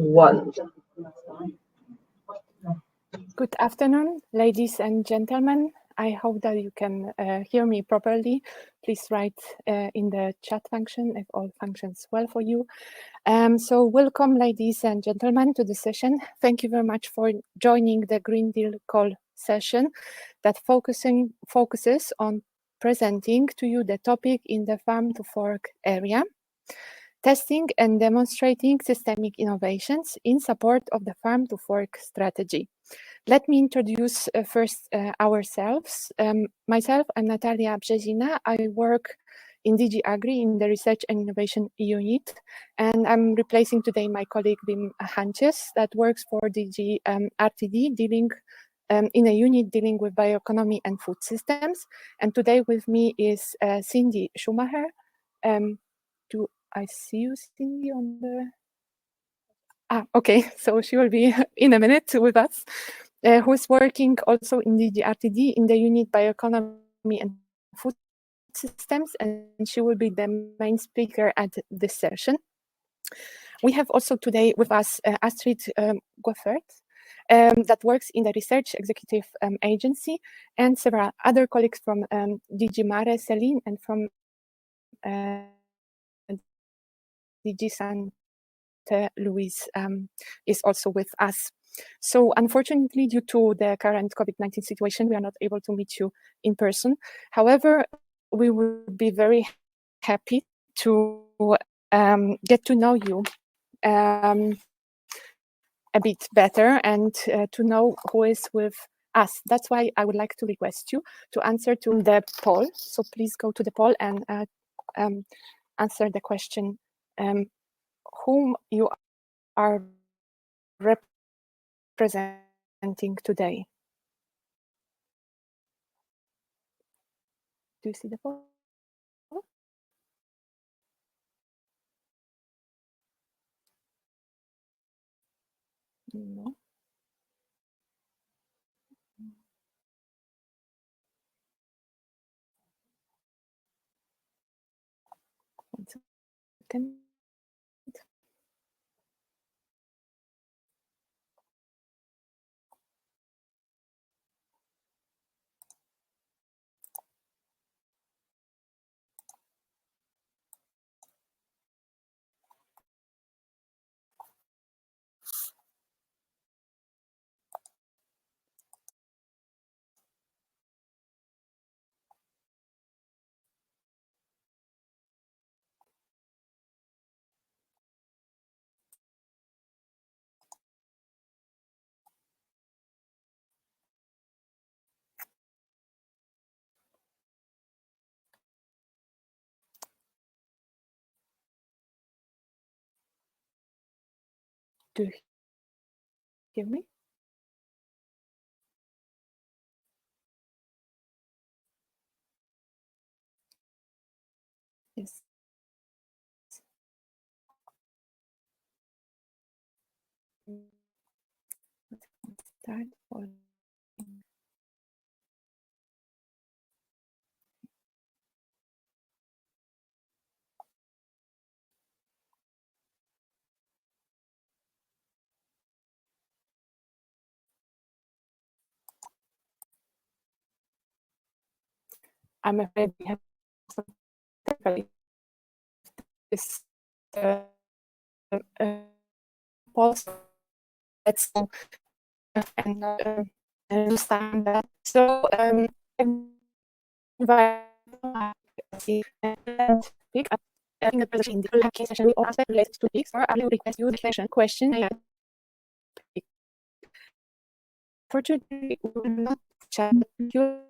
One. Good afternoon, ladies and gentlemen. I hope that you can hear me properly. Please write in the chat function if all functions well for you. So welcome, ladies and gentlemen, to the session. Thank you very much for joining the Green Deal Call session that focuses on presenting to you the topic in the farm to fork area, testing and demonstrating systemic innovations in support of the farm to fork strategy. Let me introduce first ourselves. Myself, I'm Natalia Brzezina. I work in DG Agri in the Research and Innovation unit, and I'm replacing today my colleague Wim Hanches that works for DG RTD, dealing in a unit dealing with bioeconomy and food systems. And today with me is Cindy Schumacher. Do I see you, Cindy, on the... okay, so she will be in a minute with us. Who's working also in the RTD in the unit bioeconomy and food systems, and she will be the main speaker at this session. We have also today with us Astrid Goffert, that works in the Research Executive Agency, and several other colleagues from DG Mare, Celine, and from DG Santa Luis is also with us. So unfortunately, due to the current COVID-19 situation, we are not able to meet you in person. However, we would be very happy to get to know you a bit better and to know who is with us. That's why I would like to request you to answer to the poll. So please go to the poll and answer the question, whom you are representing today. Do you see the poll? No. One second. Do you hear me? Yes. Start or I'm afraid we have some technical this pause. Let's and understand that. So I think the presentation in the case session will aspect related to this, or I will request you the question. Fortunately, we will not chat you.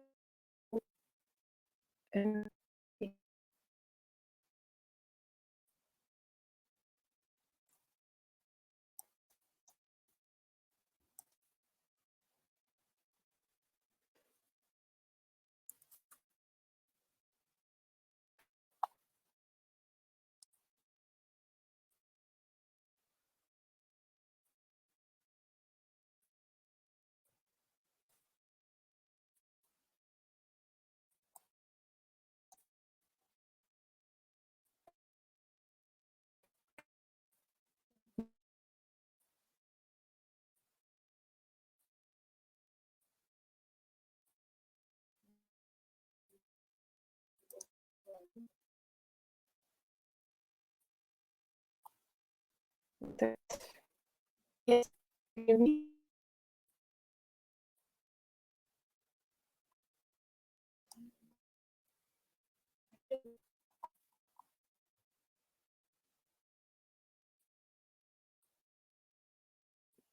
Yes, hear me?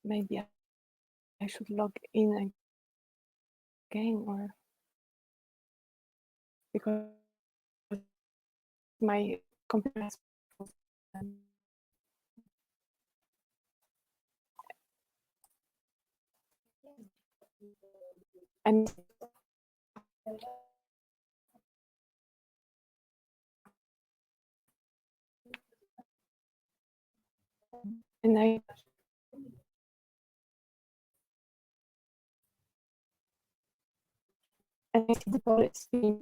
Maybe I should log in again, or because my computer has and I see the policy.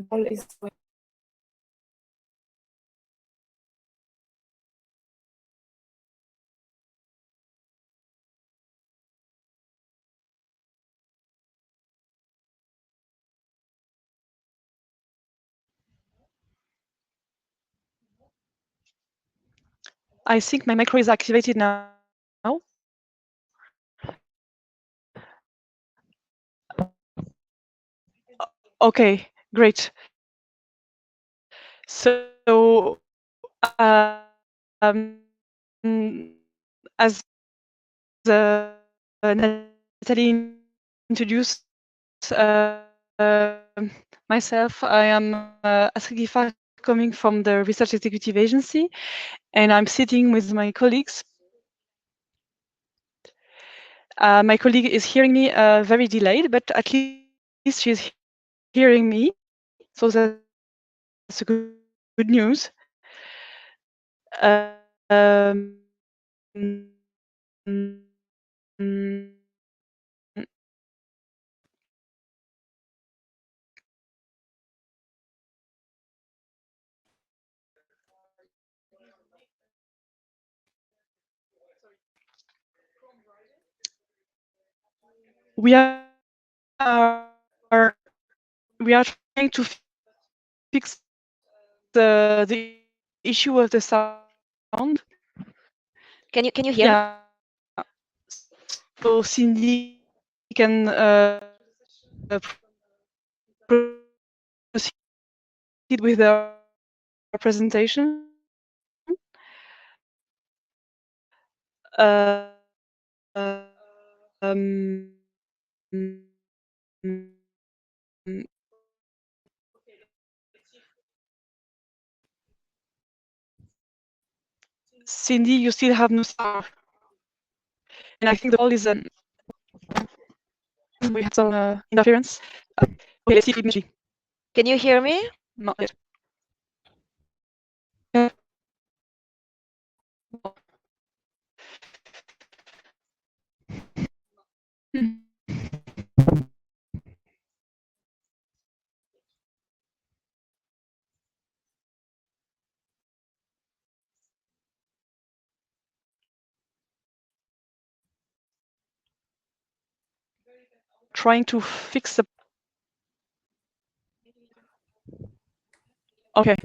Ball is I think my micro is activated now. Okay, great. So, as Natalie introduced myself, I am Astrid Giffard, coming from the Research Executive Agency, and I'm sitting with my colleagues. My colleague is hearing me very delayed, but at least she's hearing me, so that's a good news. We are trying to fix the issue of the sound. Can you hear me? Yeah. So Cindy can proceed with the presentation. Um, Cindy, you still have no sound. And I think the call is we had some interference. Okay, let's see if it. Can you hear me? Not yet. Yeah. Trying to fix the. Okay.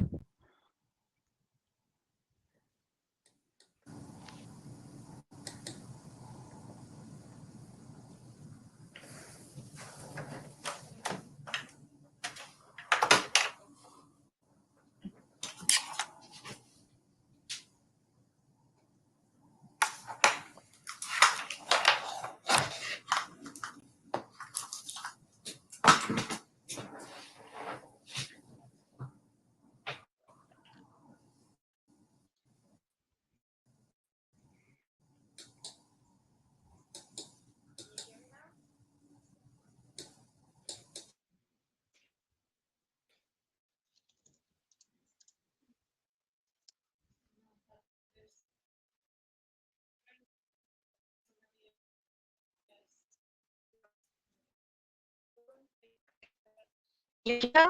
Yeah.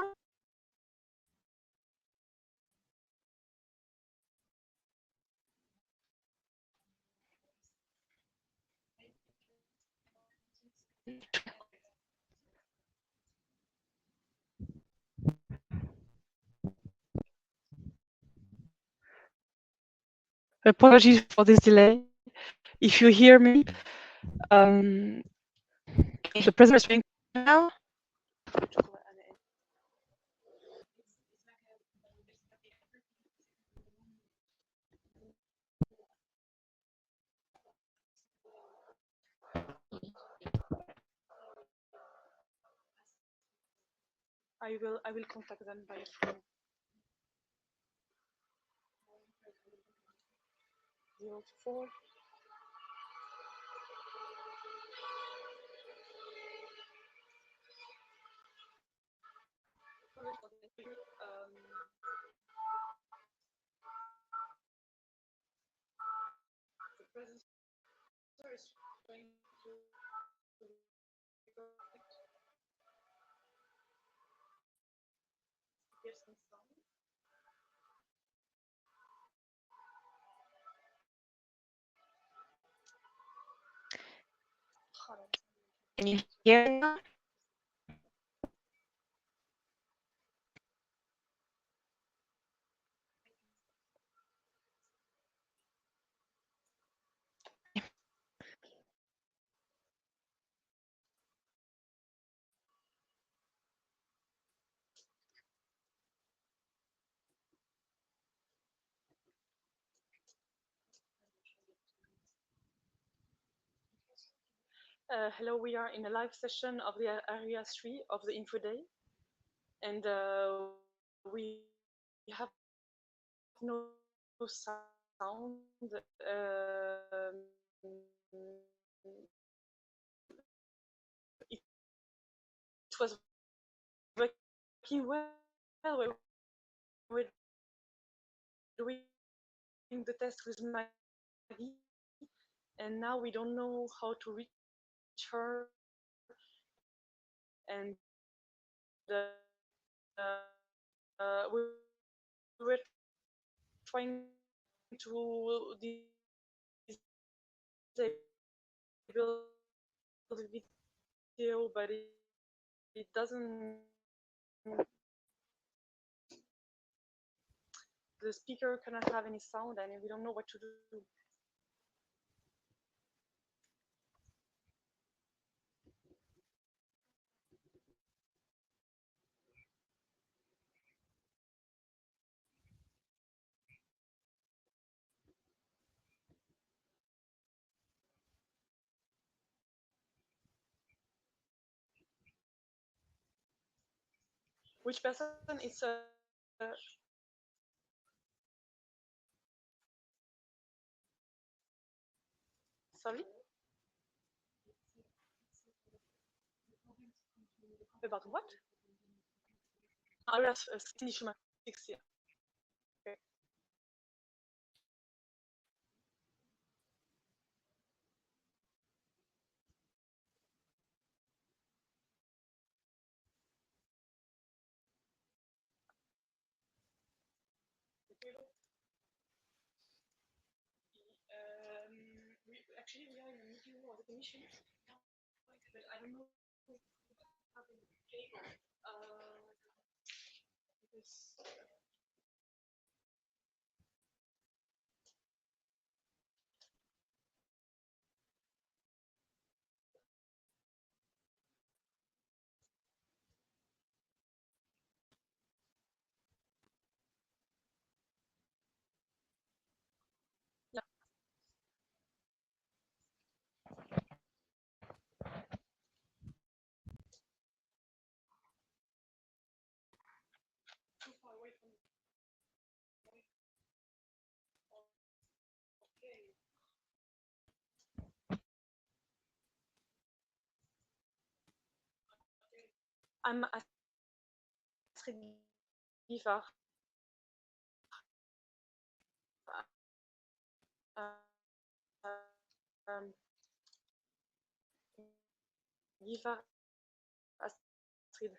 Apologies for this delay. If you hear me, the presenter is saying now. I will contact them by phone. 04. The presenter is going to give some sound. Can you hear me now? Hello, we are in a live session of the Area 3 of the Info Day. And we have no sound. It was working well. We're doing the test with Maggie, and now we don't know how to reach her. And we were trying to disable the video, but it doesn't. The speaker cannot have any sound, and we don't know what to do. Which person is sorry? About what? Area 6, yeah. Okay. We are in a meeting room of the commission, but I don't know if we have any cable. Because yeah. Too far away from. Okay. I'm Astrid Giffard. Um, Giffard Astrid.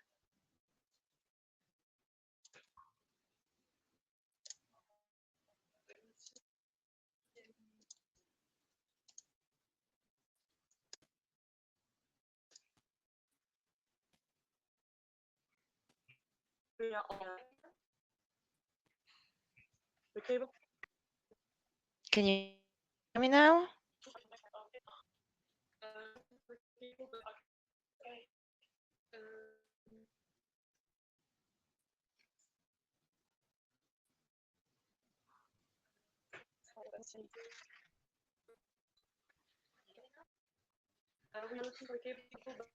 area on the cable. Can you hear me now? We are looking for a cable, but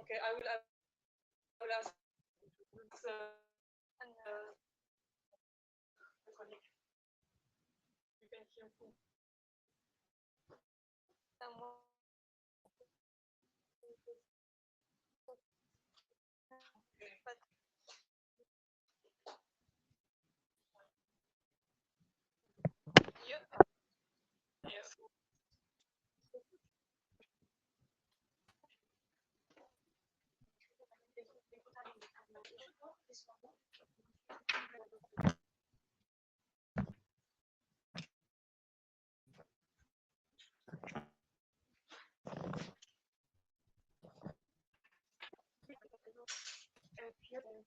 okay, I will ask you can hear me.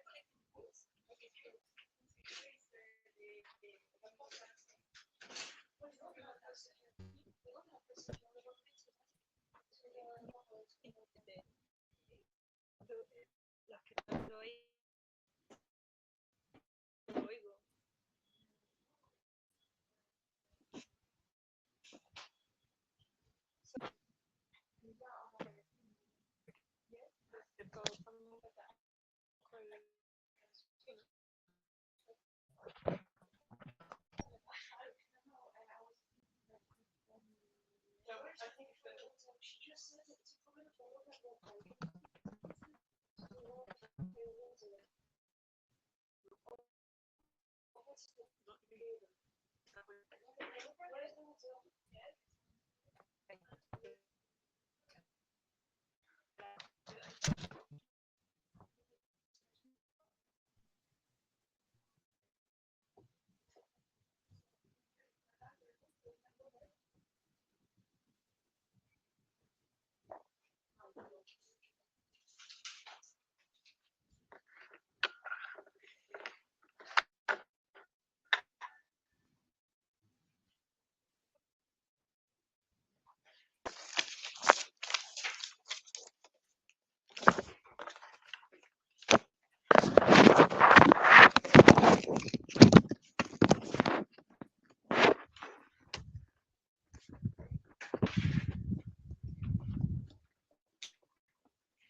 Yes.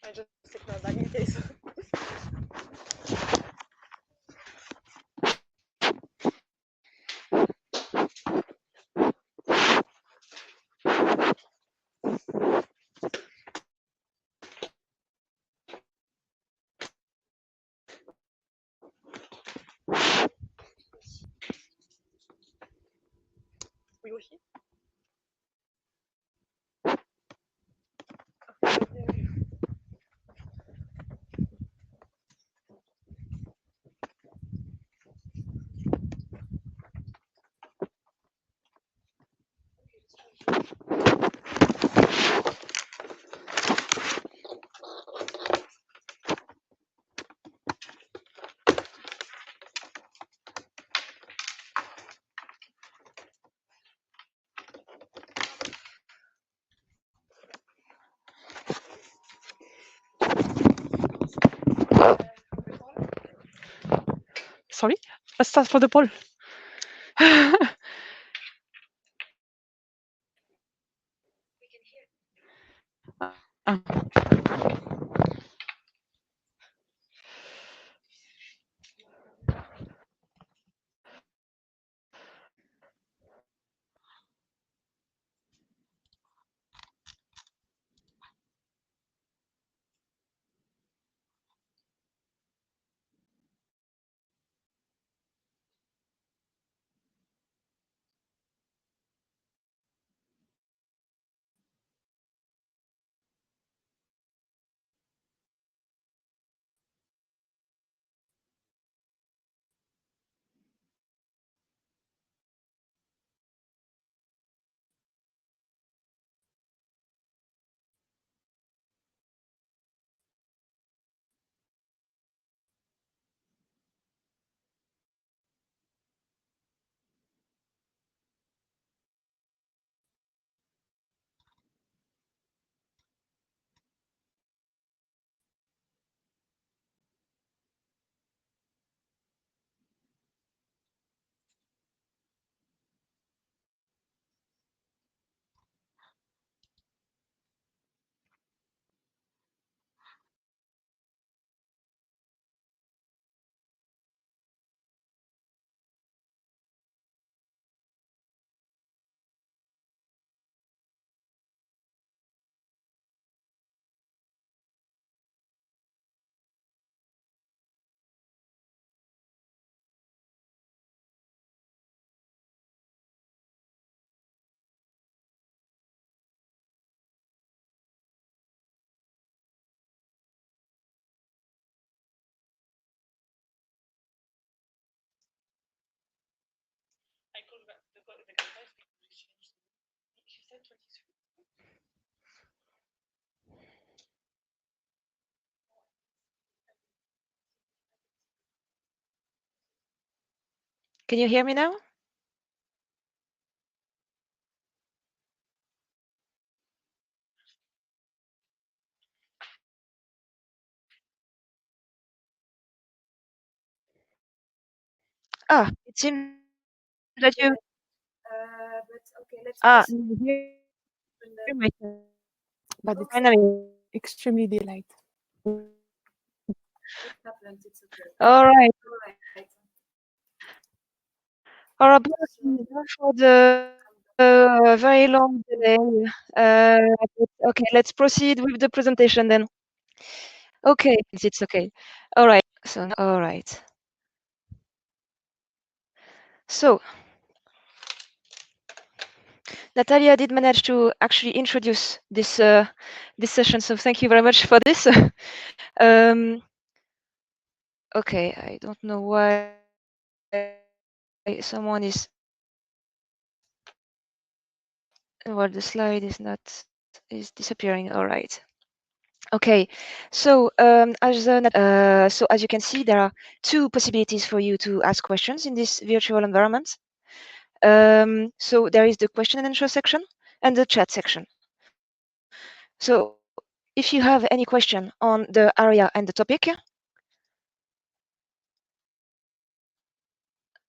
I just took my bag in case. Oui, aussi. Sorry, let's start for the poll. Can you hear me now? Ah, it seems that you. You hear myself. But it's Finally. extremely delayed. All right. Our apologies for the very long delay. Okay, let's proceed with the presentation then. Okay, it's okay. All right. All right. So, Natalia did manage to actually introduce this session, so thank you very much for this. Okay, I don't know why someone is. Well, the slide is disappearing. All right. Okay, so as you can see, there are two possibilities for you to ask questions in this virtual environment. So there is the question and answer section and the chat section. So if you have any question on the area and the topic,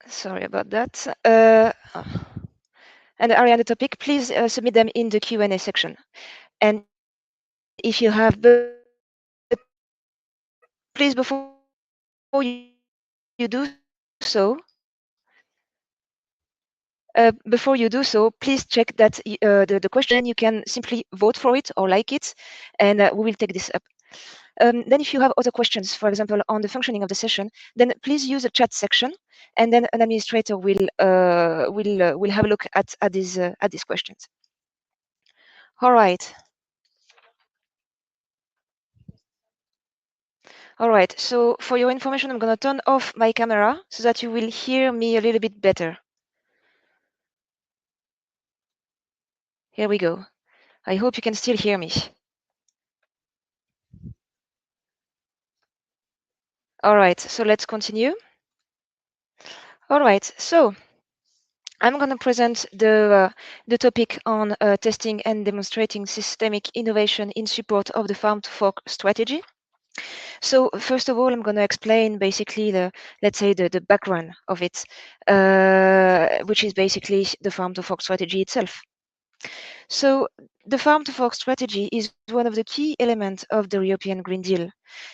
sorry about that, and the area and the topic, please submit them in the Q&A section. And if you have, please before you do so, please check that the question, you can simply vote for it or like it, and we will take this up. Then if you have other questions, for example, on the functioning of the session, then please use the chat section, and then an administrator will have a look at these questions. All right. All right, so for your information, I'm going to turn off my camera so that you will hear me a little bit better. Here we go. I hope you can still hear me. All right, so let's continue. All right, so I'm going to present the topic on testing and demonstrating systemic innovation in support of the farm to fork strategy. So first of all, I'm going to explain basically let's say the background of it, which is basically the farm to fork strategy itself. So the farm to fork strategy is one of the key elements of the European Green Deal.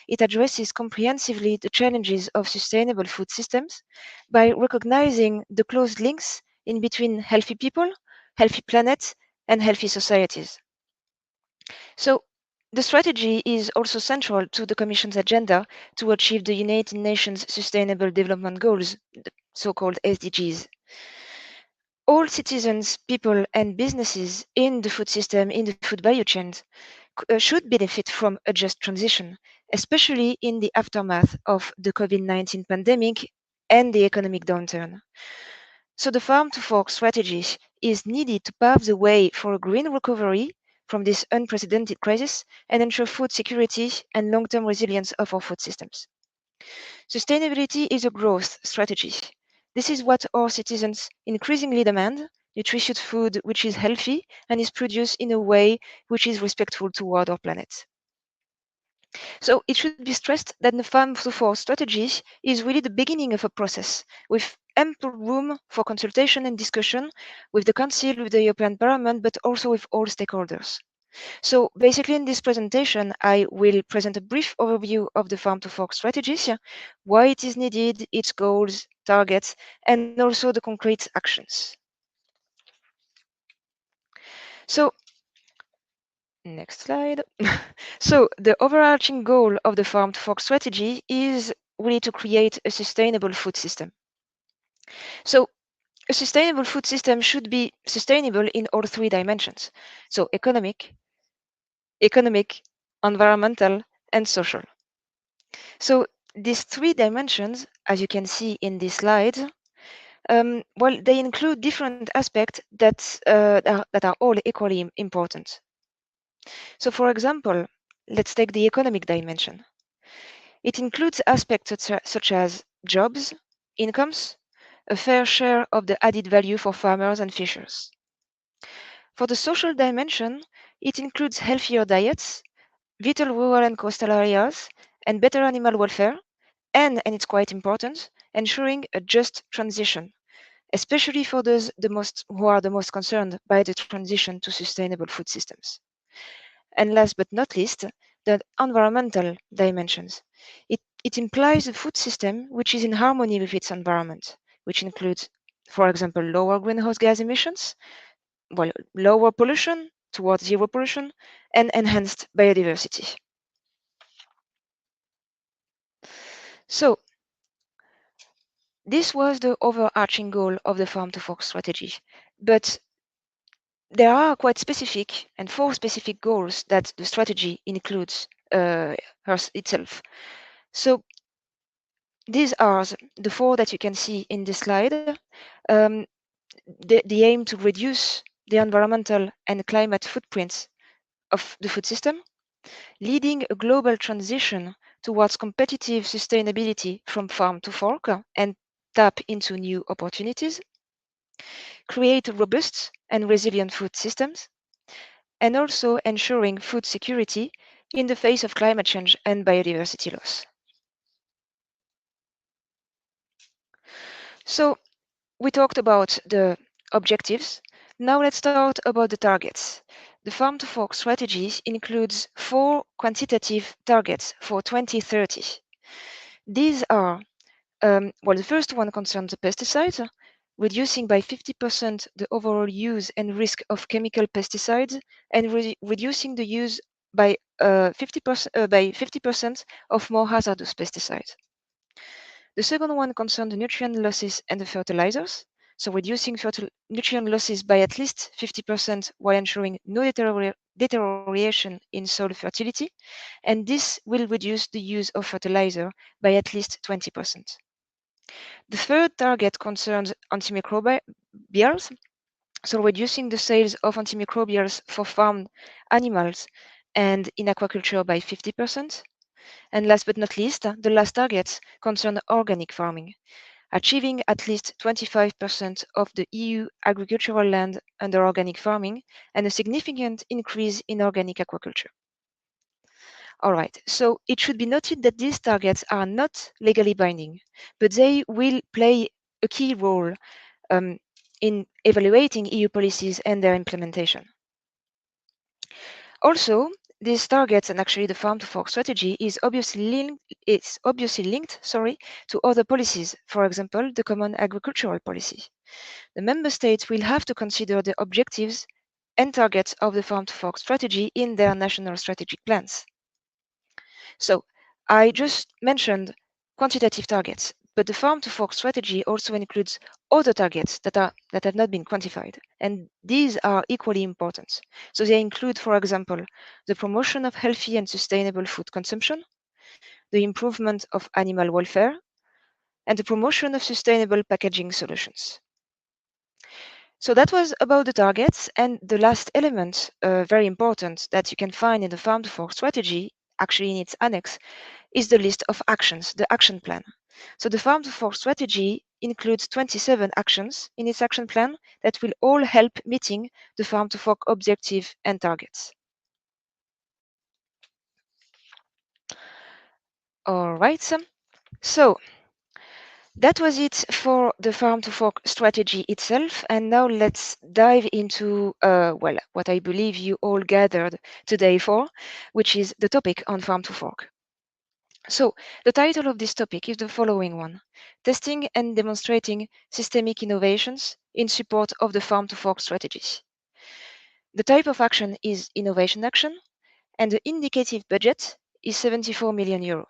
It addresses comprehensively the challenges of sustainable food systems by recognizing the close links in between healthy people, healthy planets, and healthy societies. So the strategy is also central to the Commission's agenda to achieve the United Nations Sustainable Development Goals, the so-called SDGs. All citizens, people, and businesses in the food system, in the food value chains, should benefit from a just transition, especially in the aftermath of the COVID-19 pandemic and the economic downturn. So the farm to fork strategy is needed to pave the way for a green recovery from this unprecedented crisis and ensure food security and long-term resilience of our food systems. Sustainability is a growth strategy. This is what our citizens increasingly demand: nutritious food which is healthy and is produced in a way which is respectful toward our planet. So it should be stressed that the farm to fork strategy is really the beginning of a process with ample room for consultation and discussion with the Council, with the European Parliament, but also with all stakeholders. So basically in this presentation, I will present a brief overview of the farm to fork strategy, why it is needed, its goals, targets, and also the concrete actions. So next slide. So the overarching goal of the farm to fork strategy is really to create a sustainable food system. So a sustainable food system should be sustainable in all three dimensions. So economic, environmental, and social. So these three dimensions, as you can see in this slide, Well, they include different aspects that are all equally important. So, for example, let's take the economic dimension. It includes aspects such as jobs, incomes, a fair share of the added value for farmers and fishers. For the social dimension, it includes healthier diets, vital rural and coastal areas, and better animal welfare, and it's quite important, ensuring a just transition, especially for those who are the most concerned by the transition to sustainable food systems. And last but not least, the environmental dimensions. It implies a food system which is in harmony with its environment, which includes, for example, lower greenhouse gas emissions, well, lower pollution towards zero pollution, and enhanced biodiversity. So this was the overarching goal of the Farm to Fork strategy. But there are quite specific and 4 specific goals that the strategy includes itself. So these are the 4 that you can see in this slide. The aim to reduce the environmental and climate footprints of the food system, leading a global transition towards competitive sustainability from farm to fork and tap into new opportunities, create robust and resilient food systems, and also ensuring food security in the face of climate change and biodiversity loss. So we talked about the objectives. Now let's talk about the targets. The Farm to Fork strategy includes 4 quantitative targets for 2030. These are, well, the first one concerns the pesticides, reducing by 50% the overall use and risk of chemical pesticides, and reducing the use by 50% of more hazardous pesticides. The second one concerns the nutrient losses and the fertilizers, so reducing nutrient losses by at least 50% while ensuring no deterioration in soil fertility, and this will reduce the use of fertilizer by at least 20%. The third target concerns antimicrobials, so reducing the sales of antimicrobials for farmed animals and in aquaculture by 50%. And last but not least, the last targets concern organic farming, achieving at least 25% of the EU agricultural land under organic farming and a significant increase in organic aquaculture. All right, so it should be noted that these targets are not legally binding, but they will play a key role in evaluating EU policies and their implementation. Also, these targets and actually the Farm to Fork strategy is obviously linked, to other policies, for example, the Common Agricultural Policy. The member states will have to consider the objectives and targets of the Farm to Fork strategy in their national strategic plans. So I just mentioned quantitative targets, but the Farm to Fork strategy also includes other targets that have not been quantified, and these are equally important. So they include, for example, the promotion of healthy and sustainable food consumption, the improvement of animal welfare, and the promotion of sustainable packaging solutions. So that was about the targets, and the last element, very important, that you can find in the Farm to Fork strategy, actually in its annex, is the list of actions, the action plan. So the Farm to Fork strategy includes 27 actions in its action plan that will all help meeting the Farm to Fork objective and targets. All right, so that was it for the Farm to Fork strategy itself. And now let's dive into, well, what I believe you all gathered today for, which is the topic on Farm to Fork. So the title of this topic is the following one: Testing and Demonstrating Systemic Innovations in Support of the Farm to Fork Strategy. The type of action is innovation action, and the indicative budget is 74 million euro.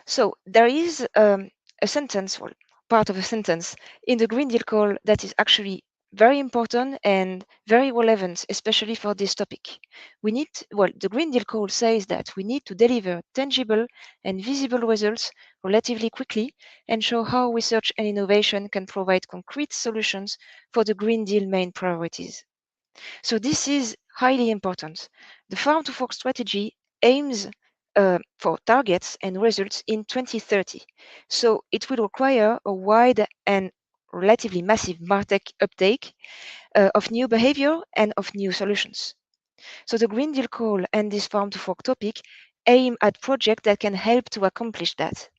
So there is a sentence, well, part of a sentence in the Green Deal call that is actually very important and very relevant, especially for this topic. We need, well, the Green Deal call says that we need to deliver tangible and visible results relatively quickly and show how research and innovation can provide concrete solutions for the Green Deal main priorities. So this is highly important. The Farm to Fork strategy aims for targets and results in 2030. So it will require a wide and relatively massive market uptake of new behavior and of new solutions. So the Green Deal call and this Farm to Fork topic aim at projects that can help to accomplish that.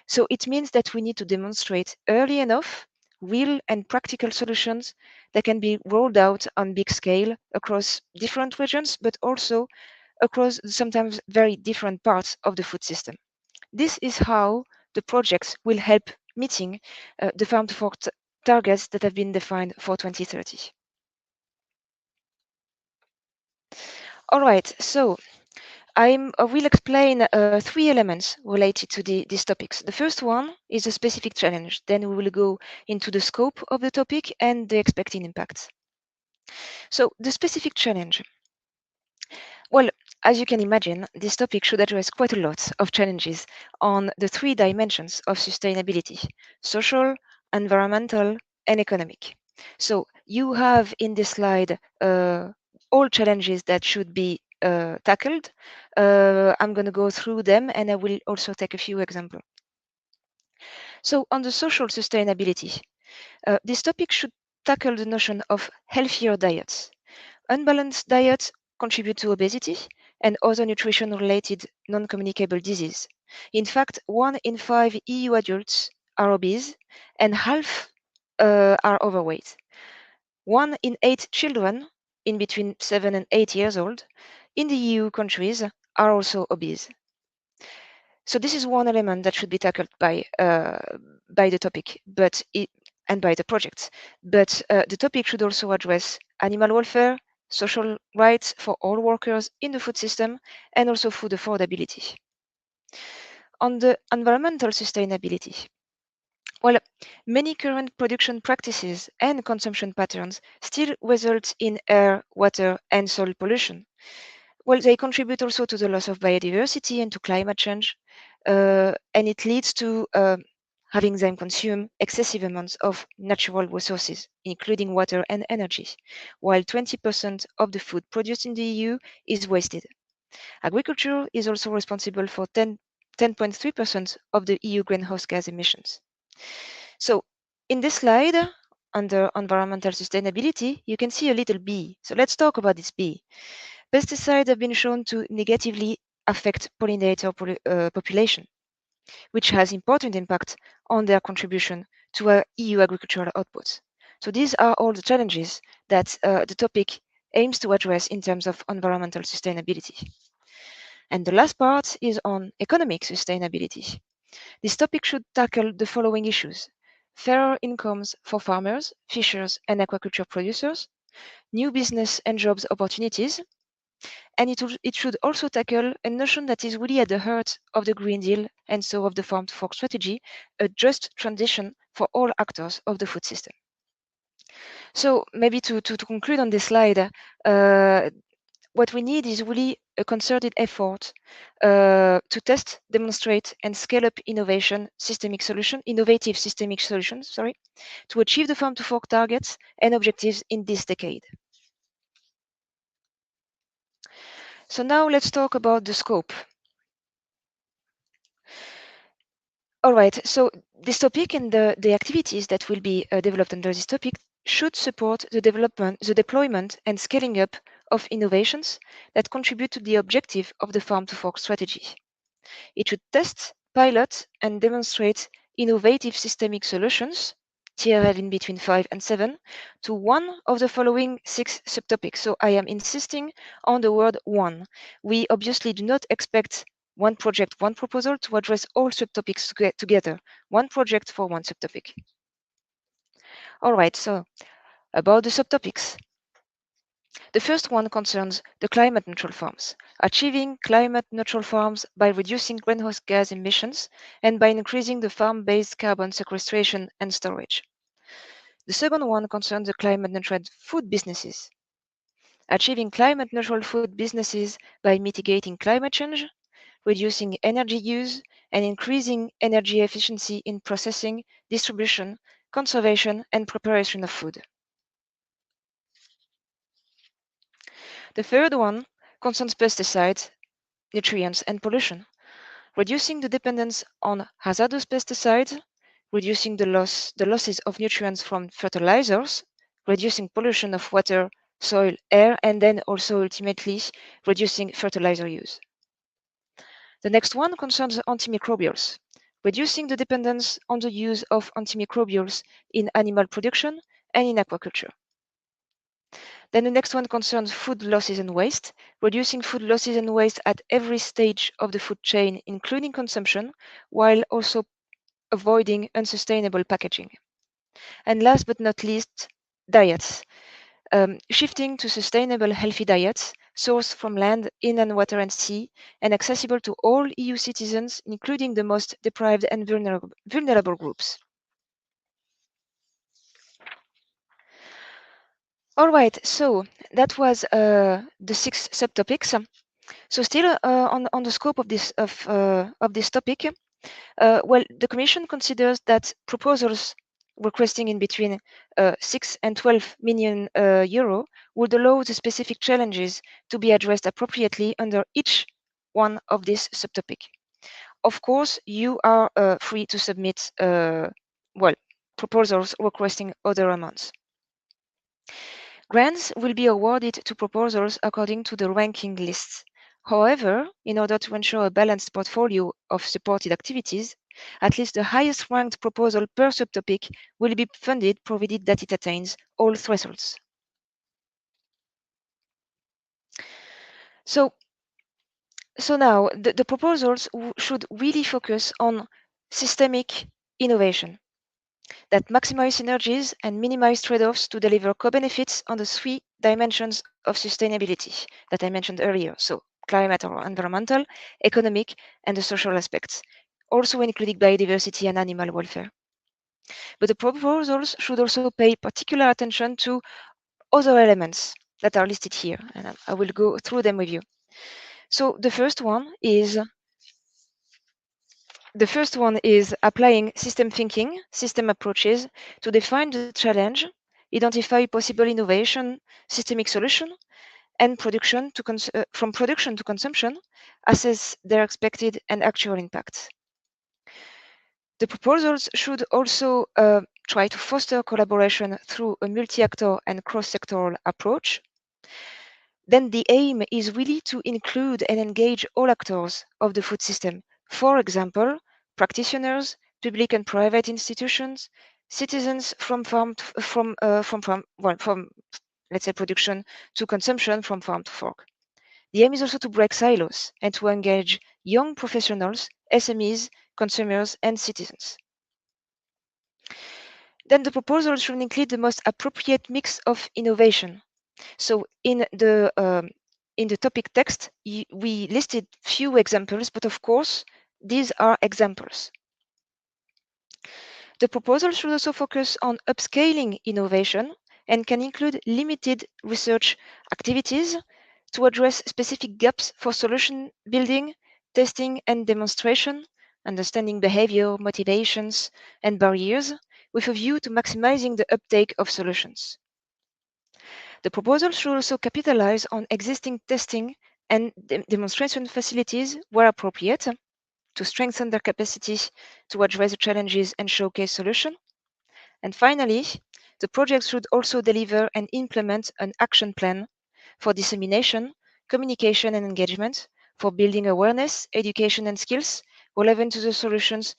So it means that we need to demonstrate early enough real and practical solutions that can be rolled out on big scale across different regions, but also across sometimes very different parts of the food system. This is how the projects will help meeting the farm to fork targets that have been defined for 2030. All right, so I will explain 3 elements related to these topics. The first one is a specific challenge. Then we will go into the scope of the topic and the expected impacts. So the specific challenge. Well, as you can imagine, this topic should address quite a lot of challenges on the 3 dimensions of sustainability: social, environmental, and economic. So you have in this slide all challenges that should be tackled. I'm going to go through them and I will also take a few examples. So on the social sustainability, this topic should tackle the notion of healthier diets. Unbalanced diets contribute to obesity and other nutrition-related non-communicable disease. In fact, 1 in 5 EU adults are obese and half are overweight. 1 in 8 children in between 7 and 8 years old in the EU countries are also obese. So this is one element that should be tackled by the topic, and by the projects. But the topic should also address animal welfare, social rights for all workers in the food system, and also food affordability. On the environmental sustainability, well, many current production practices and consumption patterns still result in air, water, and soil pollution. Well, they contribute also to the loss of biodiversity and to climate change, and it leads to having them consume excessive amounts of natural resources, including water and energy, while 20% of the food produced in the EU is wasted. Agriculture is also responsible for 10.3% of the EU greenhouse gas emissions. So in this slide, under environmental sustainability, you can see a little bee. So let's talk about this bee. Pesticides have been shown to negatively affect pollinator population, which has important impact on their contribution to our EU agricultural outputs. So these are all the challenges that the topic aims to address in terms of environmental sustainability. And the last part is on economic sustainability. This topic should tackle the following issues: fairer incomes for farmers, fishers, and aquaculture producers, new business and jobs opportunities, and it should also tackle a notion that is really at the heart of the Green Deal and so of the Farm to Fork strategy, a just transition for all actors of the food system. So maybe to conclude on this slide, what we need is really a concerted effort to test, demonstrate, and scale up innovative systemic solutions, to achieve the Farm to Fork targets and objectives in this decade. So now let's talk about the scope. All right, so this topic and the activities that will be developed under this topic should support the deployment and scaling up of innovations that contribute to the objective of the Farm to Fork strategy. It should test, pilot, and demonstrate innovative systemic solutions, TRL in between 5 and 7, to one of the following 6 subtopics. So I am insisting on the word one. We obviously do not expect one project, one proposal to address all subtopics together. One project for one subtopic. All right, so about the subtopics. The first one concerns the climate neutral farms, achieving climate neutral farms by reducing greenhouse gas emissions and by increasing the farm-based carbon sequestration and storage. The second one concerns the climate neutral food businesses. Achieving climate neutral food businesses by mitigating climate change, reducing energy use, and increasing energy efficiency in processing, distribution, conservation, and preparation of food. The third one concerns pesticides, nutrients, and pollution, reducing the dependence on hazardous pesticides, reducing the losses of nutrients from fertilizers, reducing pollution of water, soil, air, and then also ultimately reducing fertilizer use. The next one concerns antimicrobials, reducing the dependence on the use of antimicrobials in animal production and in aquaculture. Then the next one concerns food losses and waste, reducing food losses and waste at every stage of the food chain, including consumption, while also avoiding unsustainable packaging. And last but not least, diets. Shifting to sustainable, healthy diets sourced from land, in and water and sea, and accessible to all EU citizens, including the most deprived and vulnerable groups. All right, so that was the 6 subtopics. So still on the scope of this topic, well, the Commission considers that proposals requesting in between 6 and 12 million euro would allow the specific challenges to be addressed appropriately under each one of these subtopic. Of course, you are free to submit well, proposals requesting other amounts. Grants will be awarded to proposals according to the ranking lists. However, in order to ensure a balanced portfolio of supported activities, at least the highest ranked proposal per subtopic will be funded provided that it attains all thresholds. So now the proposals should really focus on systemic innovation that maximize synergies and minimize trade-offs to deliver co-benefits on the 3 dimensions of sustainability that I mentioned earlier. So climate or environmental, economic, and the social aspects, also including biodiversity and animal welfare. But the proposals should also pay particular attention to other elements that are listed here, and I will go through them with you. So the first one is applying system thinking, system approaches to define the challenge, identify possible innovation, systemic solution, and from production to consumption, assess their expected and actual impacts. The proposals should also try to foster collaboration through a multi-actor and cross-sectoral approach. Then the aim is really to include and engage all actors of the food system. For example, practitioners, public and private institutions, citizens from let's say production to consumption, from farm to fork. The aim is also to break silos and to engage young professionals, SMEs, consumers, and citizens. Then the proposal should include the most appropriate mix of innovation. So in the topic text, we listed few examples, but of course, these are examples. The proposal should also focus on upscaling innovation and can include limited research activities to address specific gaps for solution building, testing and demonstration, understanding behavior, motivations, and barriers, with a view to maximizing the uptake of solutions. The proposal should also capitalize on existing testing and demonstration facilities where appropriate to strengthen their capacity to address the challenges and showcase solutions. And finally, the project should also deliver and implement an action plan for dissemination, communication and engagement, for building awareness, education and skills relevant to the solutions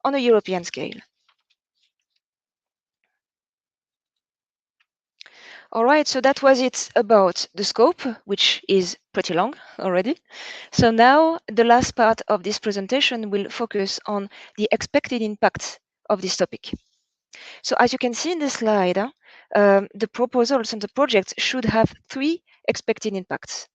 on a European scale. All right, so that was it about the scope, which is pretty long already. So now the last part of this presentation will focus on the expected impact of this topic. So as you can see in the slide, the proposals and the projects should have 3 expected impacts.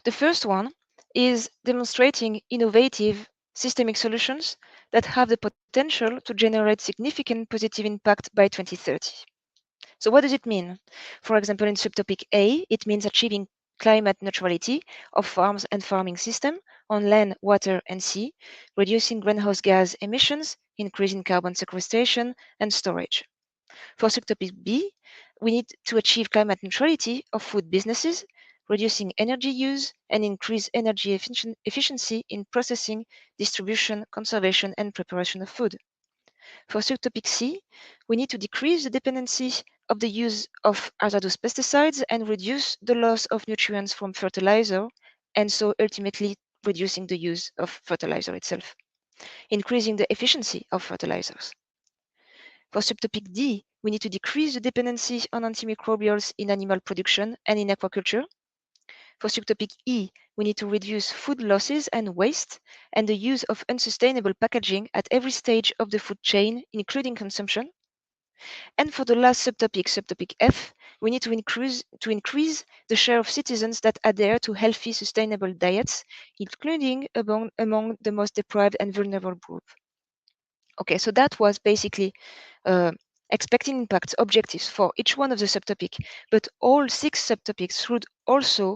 The first one is demonstrating innovative systemic solutions that have the potential to generate significant positive impact by 2030. So what does it mean? For example, in subtopic A, it means achieving climate neutrality of farms and farming system on land, water, and sea, reducing greenhouse gas emissions, increasing carbon sequestration and storage. For subtopic B, we need to achieve climate neutrality of food businesses, reducing energy use and increase energy efficiency in processing, distribution, conservation, and preparation of food. For subtopic C, we need to decrease the dependency of the use of hazardous pesticides and reduce the loss of nutrients from fertilizer, and so ultimately reducing the use of fertilizer itself, increasing the efficiency of fertilizers. For subtopic D, we need to decrease the dependency on antimicrobials in animal production and in aquaculture. For subtopic E, we need to reduce food losses and waste and the use of unsustainable packaging at every stage of the food chain, including consumption. And for the last subtopic, subtopic F, we need to increase the share of citizens that adhere to healthy, sustainable diets, including among the most deprived and vulnerable groups. Okay, so that was basically expecting impact objectives for each one of the subtopics, but all 6 subtopics should also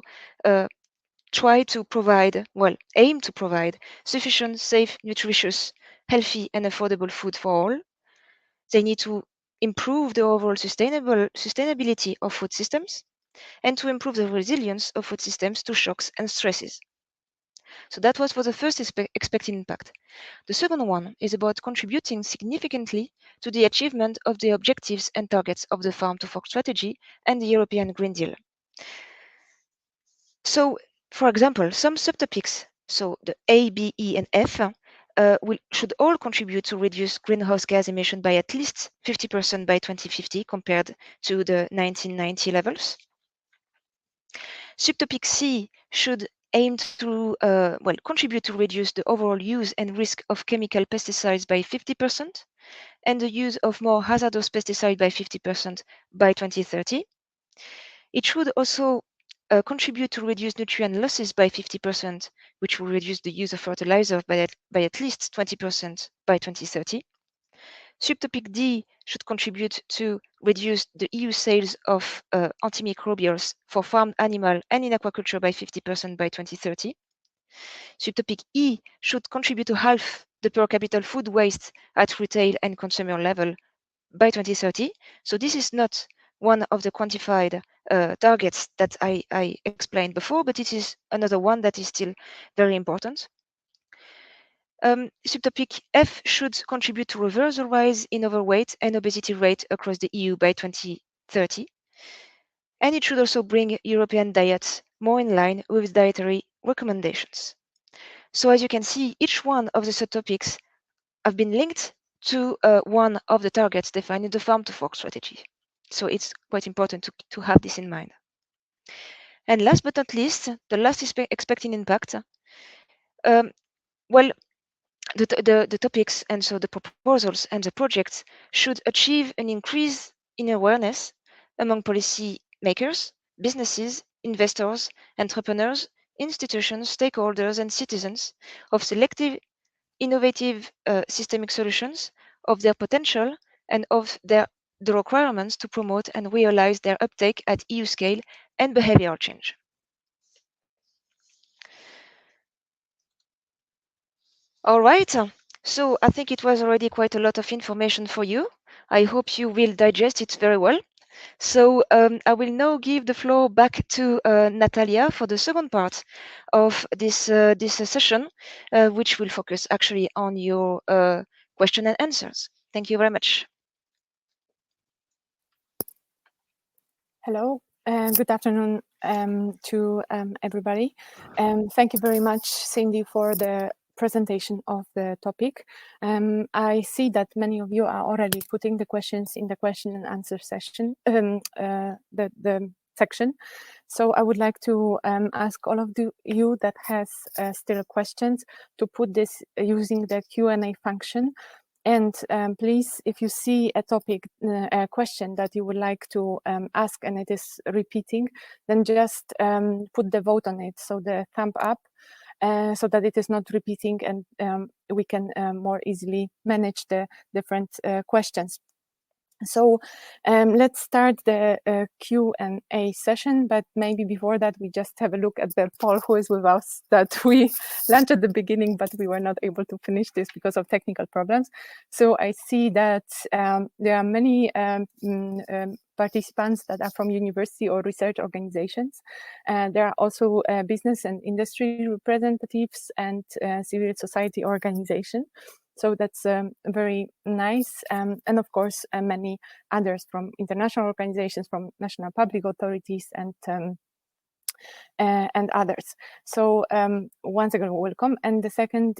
try to provide, aim to provide sufficient, safe, nutritious, healthy, and affordable food for all. They need to improve the overall sustainability of food systems and to improve the resilience of food systems to shocks and stresses. So that was for the first expected impact. The second one is about contributing significantly to the achievement of the objectives and targets of the Farm to Fork strategy and the European Green Deal. So, for example, some subtopics, so the A, B, E, and F, should all contribute to reduce greenhouse gas emission by at least 50% by 2050 compared to the 1990 levels. Subtopic C should aim to contribute to reduce the overall use and risk of chemical pesticides by 50% and the use of more hazardous pesticides by 50% by 2030. It should also contribute to reduce nutrient losses by 50%, which will reduce the use of fertilizer by at least 20% by 2030. Subtopic D should contribute to reduce the EU sales of antimicrobials for farmed animal and in aquaculture by 50% by 2030. Subtopic E should contribute to halve the per capita food waste at retail and consumer level by 2030. So this is not one of the quantified targets that I explained before, but it is another one that is still very important. Subtopic F should contribute to reverse the rise in overweight and obesity rate across the EU by 2030. And it should also bring European diets more in line with dietary recommendations. So as you can see, each one of the subtopics have been linked to one of the targets defined in the Farm to Fork strategy. So it's quite important to have this in mind. And last but not least, the last expecting impact. The topics and so the proposals and the projects should achieve an increase in awareness among policy makers, businesses, investors, entrepreneurs, institutions, stakeholders, and citizens of selective, innovative systemic solutions, of their potential, and of the requirements to promote and realize their uptake at EU scale and behavioral change. All right, so I think it was already quite a lot of information for you. I hope you will digest it very well. So I will now give the floor back to Natalia for the second part of this session, which will focus actually on your question and answers. Thank you very much. Hello, good afternoon to everybody. Thank you very much, Cindy, for the presentation of the topic. I see that many of you are already putting the questions in the question and answer session, the section. So I would like to ask all of you that has still questions to put this using the Q&A function. And please, if you see a topic, a question that you would like to ask and it is repeating, then just put the vote on it. So the thumb up so that it is not repeating, and we can more easily manage the different questions. So let's start the Q&A session, but maybe before that, we just have a look at the poll who is with us that we launched at the beginning, but we were not able to finish this because of technical problems. So I see that there are many participants that are from university or research organizations. There are also business and industry representatives and civil society organizations. So that's very nice. And of course, many others from international organizations, from national public authorities, and others. So once again, welcome. And the second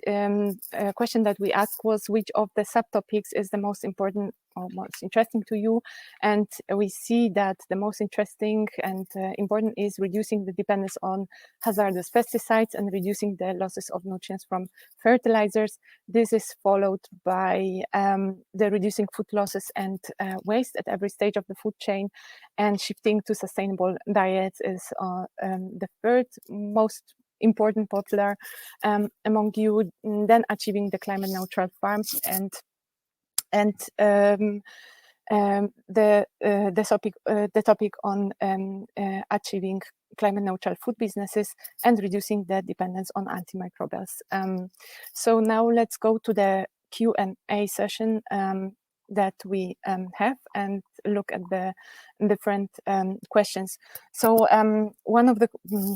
question that we asked was, which of the subtopics is the most important or most interesting to you? And we see that the most interesting and important is reducing the dependence on hazardous pesticides and reducing the losses of nutrients from fertilizers. This is followed by the reducing food losses and waste at every stage of the food chain, and shifting to sustainable diets is the third most important popular among you. Then achieving the climate neutral farms and the topic on achieving climate neutral food businesses and reducing the dependence on antimicrobials. So now let's go to the Q&A session that we have and look at the different questions. So one of the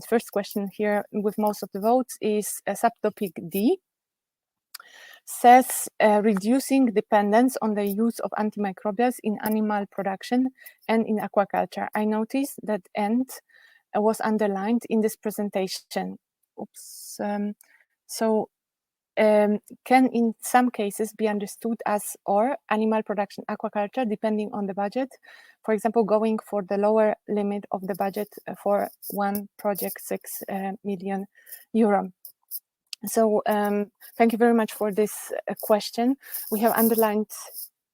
first question here with most of the votes is subtopic D. Says reducing dependence on the use of antimicrobials in animal production and in aquaculture. I noticed that "and" was underlined in this presentation. Oops. Can in some cases be understood as or animal production, aquaculture, depending on the budget. For example, going for the lower limit of the budget for one project, 6 million euro. So thank you very much for this question. We have underlined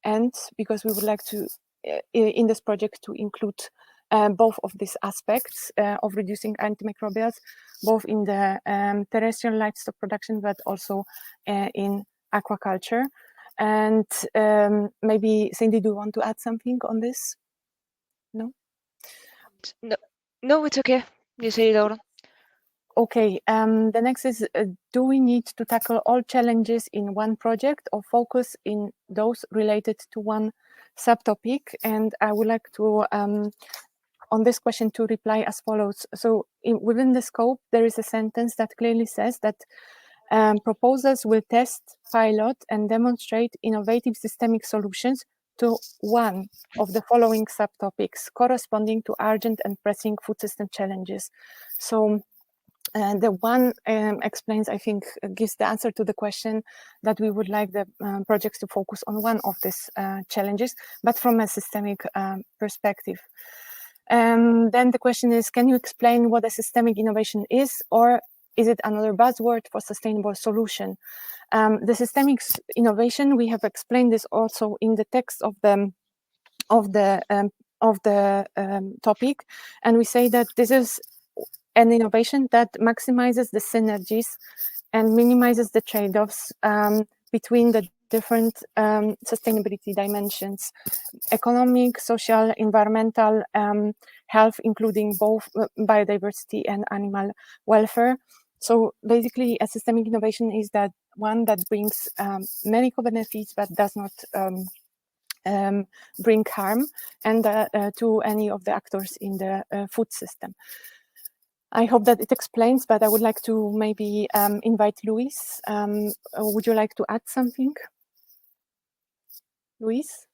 "and" because we would like to, in this project, to include both of these aspects of reducing antimicrobials, both in the terrestrial livestock production, but also in aquaculture. And maybe, Cindy, do you want to add something on this? No? No, it's okay. You say it all. Okay, the next is, do we need to tackle all challenges in one project or focus in those related to one subtopic? And I would like to, on this question, to reply as follows. So within the scope, there is a sentence that clearly says that proposals will test, pilot, and demonstrate innovative systemic solutions to one of the following subtopics corresponding to urgent and pressing food system challenges. So the one explains, I think, gives the answer to the question that we would like the projects to focus on one of these challenges, but from a systemic perspective. Then the question is, can you explain what a systemic innovation is, or is it another buzzword for sustainable solution? The systemic innovation, we have explained this also in the text of the topic, and we say that this is an innovation that maximizes the synergies and minimizes the trade-offs between the different sustainability dimensions: economic, social, environmental, health, including both biodiversity and animal welfare. So basically, a systemic innovation is that one that brings many benefits but does not bring harm and to any of the actors in the food system. I hope that it explains, but I would like to maybe invite Luis. Would you like to add something? Luis?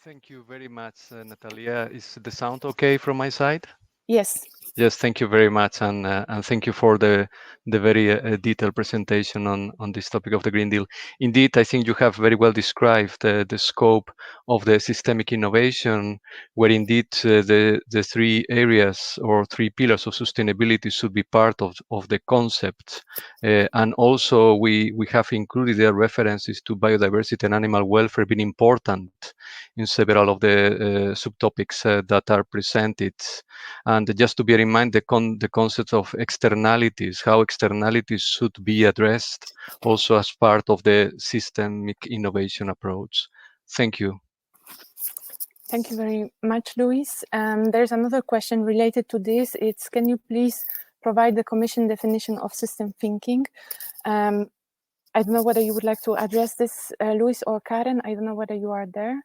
Thank you very much, Natalia. Is the sound okay from my side? Yes. Yes, thank you very much, and thank you for the very detailed presentation on this topic of the Green Deal. Indeed, I think you have very well described the scope of the systemic innovation, where indeed the 3 areas or 3 pillars of sustainability should be part of the concept. And also we have included there references to biodiversity and animal welfare being important in several of the subtopics that are presented. And just to bear in in mind the concept of externalities, how externalities should be addressed also as part of the systemic innovation approach. Thank you. Thank you very much, Luis. There's another question related to this. It's, can you please provide the Commission definition of system thinking? I don't know whether you would like to address this, Luis or Karen. I don't know whether you are there.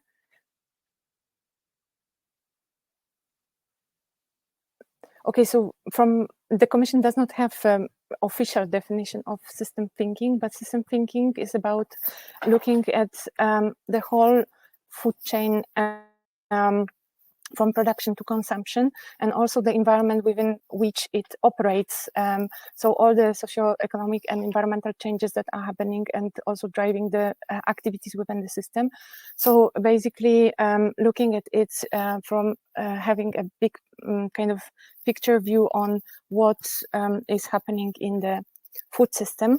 Okay, so from the Commission does not have official definition of system thinking, but system thinking is about looking at the whole food chain from production to consumption, and also the environment within which it operates. So all the socio-economic and environmental changes that are happening and also driving the activities within the system. So basically looking at it from having a big kind of picture view on what is happening in the food system.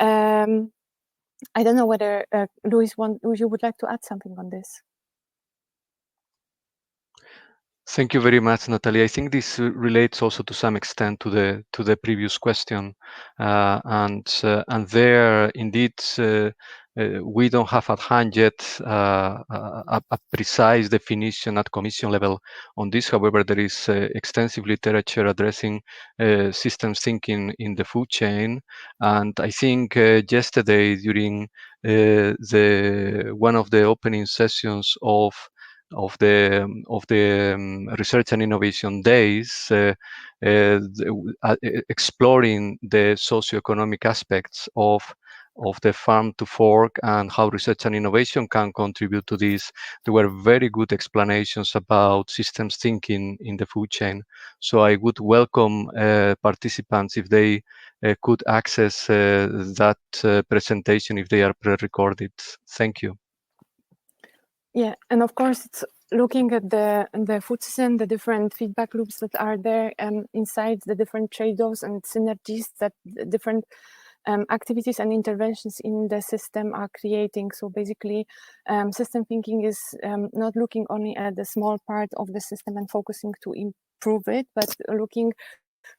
I don't know whether Luis, you would like to add something on this? Thank you very much, Natalie. I think this relates also to some extent to the previous question, and there indeed we don't have at hand yet a precise definition at Commission level on this. However, there is extensive literature addressing systems thinking in the food chain, and I think yesterday during one of the opening sessions of the research and innovation days, exploring the socioeconomic aspects of the farm to fork and how research and innovation can contribute to this. There were very good explanations about systems thinking in the food chain. So I would welcome participants if they could access that presentation if they are pre-recorded. Thank you. Yeah, and of course, it's looking at the food system, the different feedback loops that are there inside the different trade-offs and synergies that different activities and interventions in the system are creating. So basically, system thinking is not looking only at the small part of the system and focusing to improve it, but looking,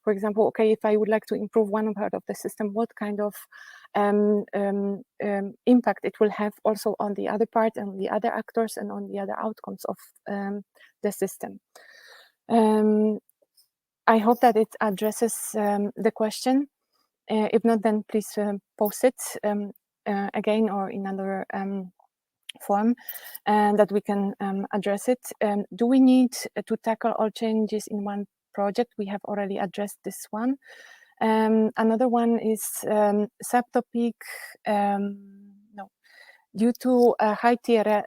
for example, okay, if I would like to improve one part of the system, what kind of impact it will have also on the other part and the other actors and on the other outcomes of the system. I hope that it addresses the question. If not, then please post it again or in another form that we can address it. Do we need to tackle all changes in one project? We have already addressed this one. Another one is subtopic. No, due to a high TRL,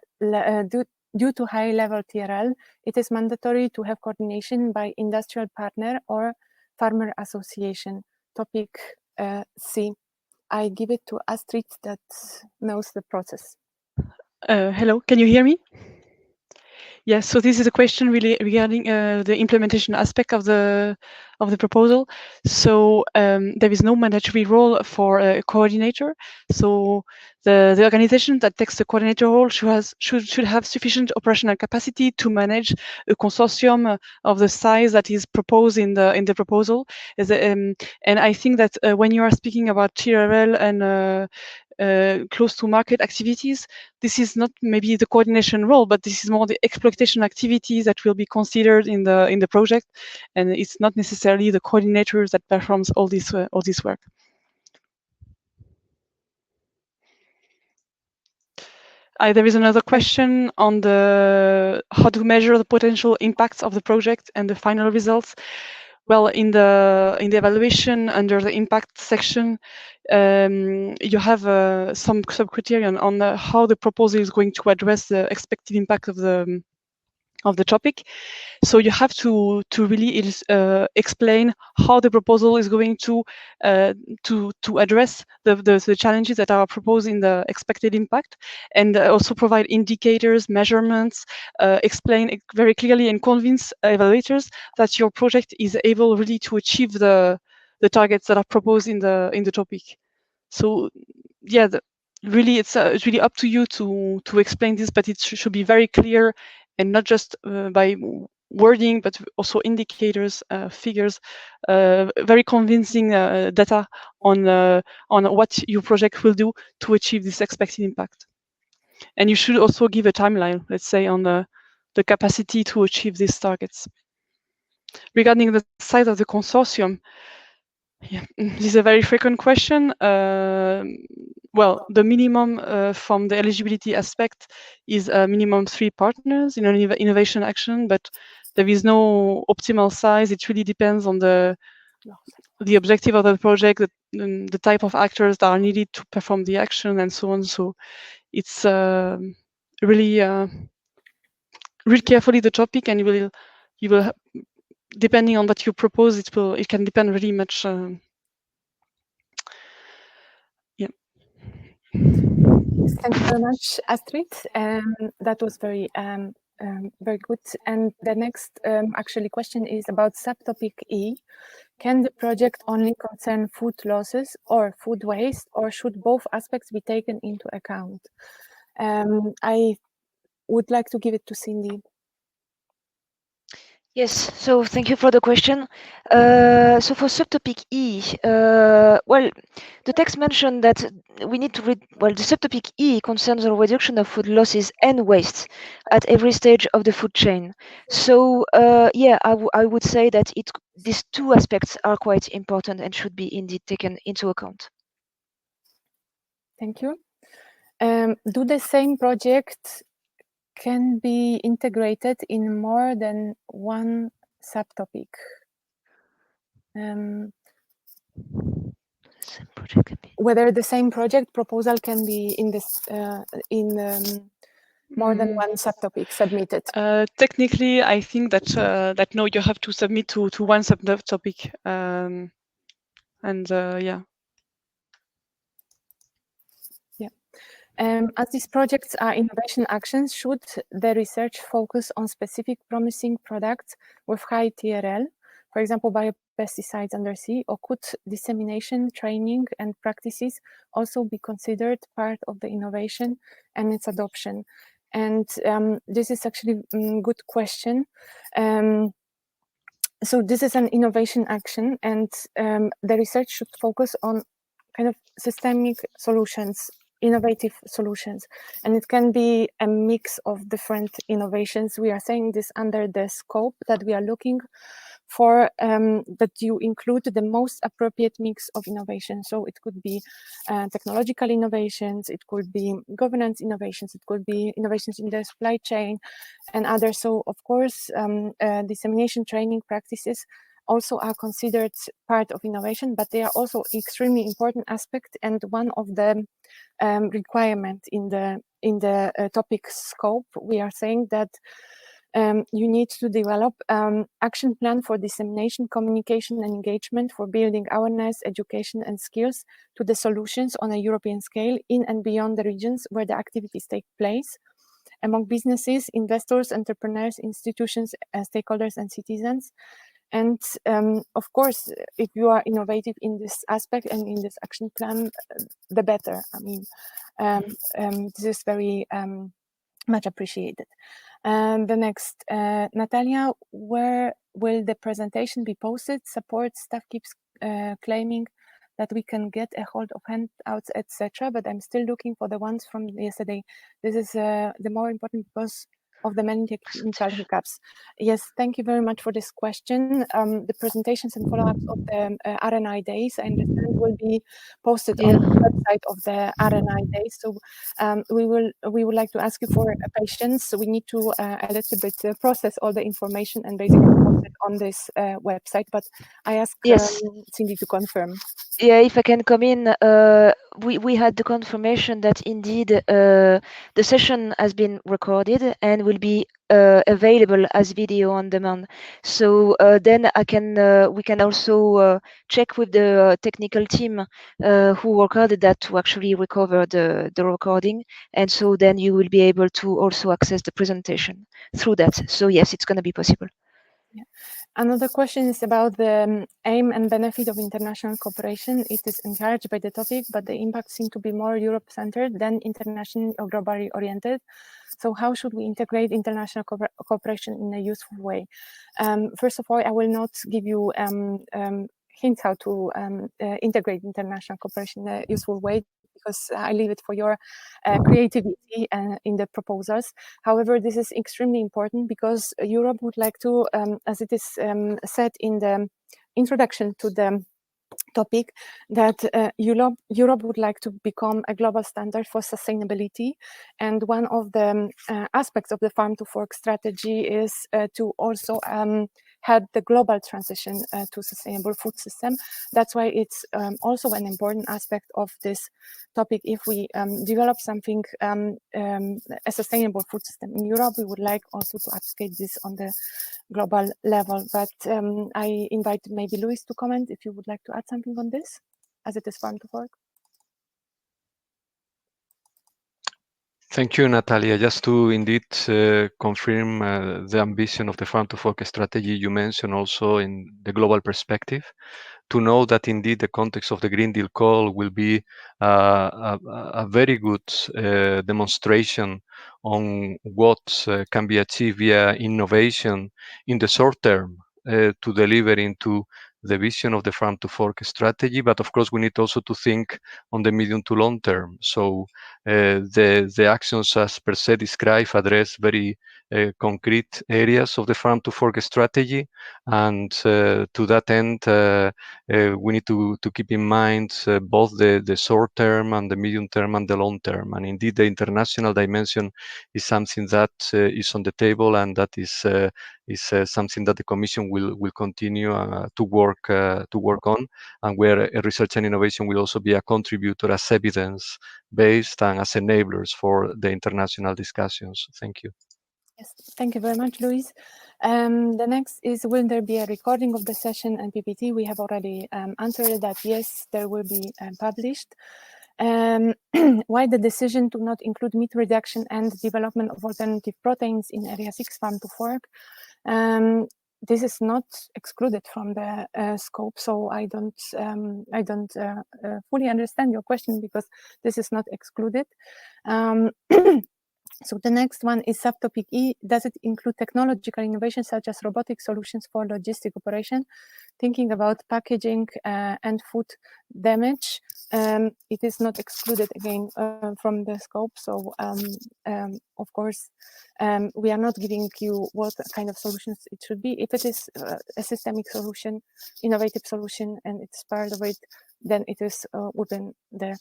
due to high level TRL, it is mandatory to have coordination by industrial partner or farmer association. Topic C. I give it to Astrid that knows the process. Hello, can you hear me? Yes, so this is a question really regarding the implementation aspect of the proposal. So there is no mandatory role for a coordinator. So the organization that takes the coordinator role should have sufficient operational capacity to manage a consortium of the size that is proposed in the proposal. And I think that when you are speaking about TRL and close to market activities, this is not maybe the coordination role, but this is more the exploitation activities that will be considered in the project, and it's not necessarily the coordinators that performs all this work. There is another question on how to measure the potential impacts of the project and the final results. Well, in the evaluation under the impact section, you have some sub-criterion on how the proposal is going to address the expected impact of the topic. So you have to really explain how the proposal is going to address the challenges that are proposed in the expected impact, and also provide indicators, measurements, explain very clearly and convince evaluators that your project is able really to achieve the targets that are proposed in the topic. So yeah, really it's really up to you to explain this, but it should be very clear and not just by wording, but also indicators, figures, very convincing data on what your project will do to achieve this expected impact. And you should also give a timeline, let's say, on the capacity to achieve these targets. Regarding the size of the consortium, yeah, this is a very frequent question. Well, the minimum from the eligibility aspect is a minimum 3 partners in an innovation action, but there is no optimal size. It really depends on the objective of the project, the type of actors that are needed to perform the action, and so on. So it's really read carefully the topic, and you will depending on what you propose, it can depend really much. Yeah. Thank you very much, Astrid. That was very good. And the next actually question is about subtopic E. Can the project only concern food losses or food waste, or should both aspects be taken into account? I would like to give it to Cindy. Yes, so thank you for the question. So for subtopic E, well, the text mentioned that we need to read, well, the subtopic E concerns the reduction of food losses and waste at every stage of the food chain. So yeah, I would say that these two aspects are quite important and should be indeed taken into account. Thank you. Do the same project can be integrated in more than one subtopic? Whether the same project proposal can be in this more than one subtopic submitted? Technically, I think that no, you have to submit to one subtopic, and yeah. As these projects are innovation actions, should the research focus on specific promising products with high TRL, for example, biopesticides undersea, or could dissemination, training, and practices also be considered part of the innovation and its adoption? And this is actually a good question. So this is an innovation action, and the research should focus on kind of systemic solutions, innovative solutions, and it can be a mix of different innovations. We are saying this under the scope that we are looking for, that you include the most appropriate mix of innovation. So it could be technological innovations, it could be governance innovations, it could be innovations in the supply chain and others. So of course, dissemination, training, practices also are considered part of innovation, but they are also extremely important aspect and one of the requirement in the topic scope. We are saying that you need to develop action plan for dissemination, communication, and engagement for building awareness, education, and skills to the solutions on a European scale in and beyond the regions where the activities take place, among businesses, investors, entrepreneurs, institutions, stakeholders, and citizens. And of course, if you are innovative in this aspect and in this action plan, the better. I mean, this is very much appreciated. And the next, Natalia, where will the presentation be posted? Support staff keeps claiming that we can get a hold of handouts, etc. But I'm still looking for the ones from yesterday. This is the more important because of the many technical hiccups. Yes, thank you very much for this question. The presentations and follow-ups of the RNI days, I understand, will be posted on the website of the RNI days. So we would like to ask you for patience. So we need to a little bit process all the information and basically post it on this website. But I ask Cindy to confirm. Yeah, if I can come in, we had the confirmation that indeed the session has been recorded and will be available as video on demand. So then we can also check with the technical team who recorded that to actually recover the recording, and so then you will be able to also access the presentation through that. So yes, it's going to be possible. Yeah. Another question is about the aim and benefit of international cooperation. It is encouraged by the topic, but the impacts seem to be more Europe-centered than international or globally oriented. So how should we integrate international cooperation in a useful way? First of all, I will not give you hints how to integrate international cooperation in a useful way, because I leave it for your creativity in the proposals. However, this is extremely important because Europe would like to, as it is said in the introduction to the topic, that Europe would like to become a global standard for sustainability. And one of the aspects of the Farm to Fork strategy is to also help the global transition to sustainable food system. That's why it's also an important aspect of this topic. If we develop something, a sustainable food system in Europe, we would like also to advocate this on the global level. But I invite maybe Luis to comment if you would like to add something on this, as it is Farm to Fork. Thank you, Natalia. Just to indeed confirm the ambition of the Farm to Fork strategy you mentioned also in the global perspective, to know that indeed the context of the Green Deal call will be a very good demonstration on what can be achieved via innovation in the short term to deliver into the vision of the Farm to Fork strategy. But of course, we need also to think on the medium to long term. So the actions, as per se described, address very concrete areas of the Farm to Fork strategy. And to that end, we need to keep in mind both the short term and the medium term and the long term. And indeed, the international dimension is something that is on the table, and that is something that the Commission will continue to work on, and where research and innovation will also be a contributor as evidence-based and as enablers for the international discussions. Thank you. Yes, thank you very much, Luis. The next is, will there be a recording of the session and PPT? We have already answered that. Yes, there will be published. Why the decision to not include meat reduction and development of alternative proteins in Area 6 Farm to Fork? This is not excluded from the scope, so I don't fully understand your question, because this is not excluded. So the next one is subtopic E. Does it include technological innovations such as robotic solutions for logistic operation? Thinking about packaging and food damage, it is not excluded again from the scope. So of course, we are not giving you what kind of solutions it should be. If it is a systemic solution, innovative solution, and it's part of it, then it is within the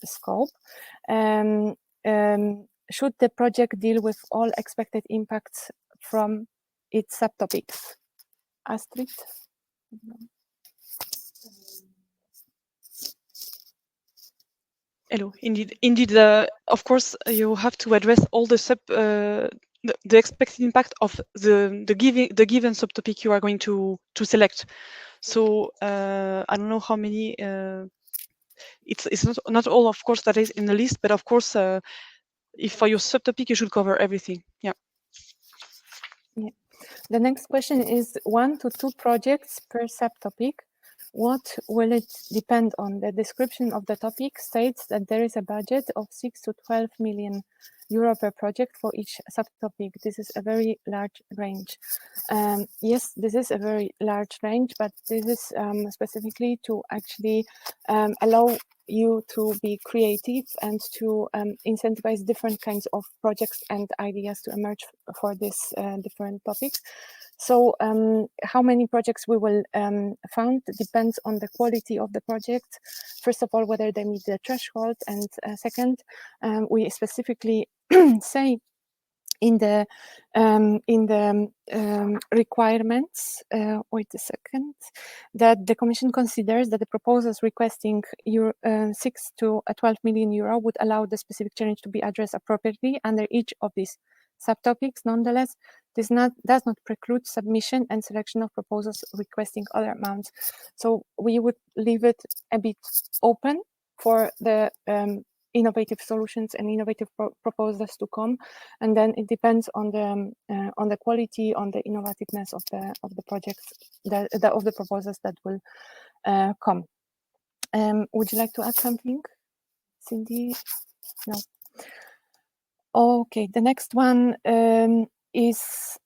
scope. Should the project deal with all expected impacts from its subtopics? Astrid? Hello. Indeed. Of course, you have to address all the expected impact of the given subtopic you are going to select. So I don't know how many. It's not all, of course, that is in the list, but of course, if for your subtopic, you should cover everything. Yeah. Yeah. The next question is 1 to 2 projects per subtopic. What will it depend on? The description of the topic states that there is a budget of 6 to 12 million euro per project for each subtopic. This is a very large range. Yes, this is a very large range, but this is specifically to actually allow you to be creative and to incentivize different kinds of projects and ideas to emerge for this different topics. So how many projects we will fund depends on the quality of the project. First of all, whether they meet the threshold, and second, we specifically say in the requirements, wait a second, that the Commission considers that the proposals requesting 6 to 12 million euro would allow the specific challenge to be addressed appropriately under each of these subtopics. Nonetheless, this does not preclude submission and selection of proposals requesting other amounts. So we would leave it a bit open for the innovative solutions and innovative proposals to come, and then it depends on the quality, on the innovativeness of the projects, of the proposals that will come. Would you like to add something, Cindy? No. Okay, the next one is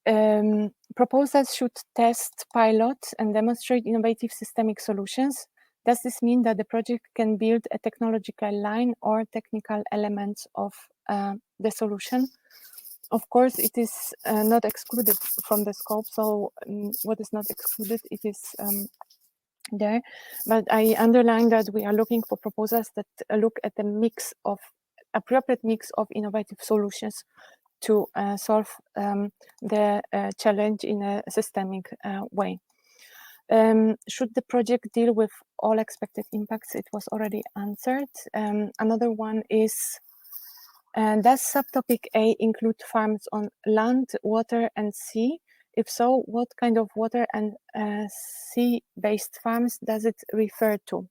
proposals should test, pilot, and demonstrate innovative systemic solutions. Does this mean that the project can build a technological line or technical elements of the solution? Of course, it is not excluded from the scope. So what is not excluded, it is there. But I underline that we are looking for proposals that look at the mix of appropriate mix of innovative solutions to solve the challenge in a systemic way. Should the project deal with all expected impacts? It was already answered. Another one is, does subtopic A include farms on land, water, and sea? If so, what kind of water and sea-based farms does it refer to?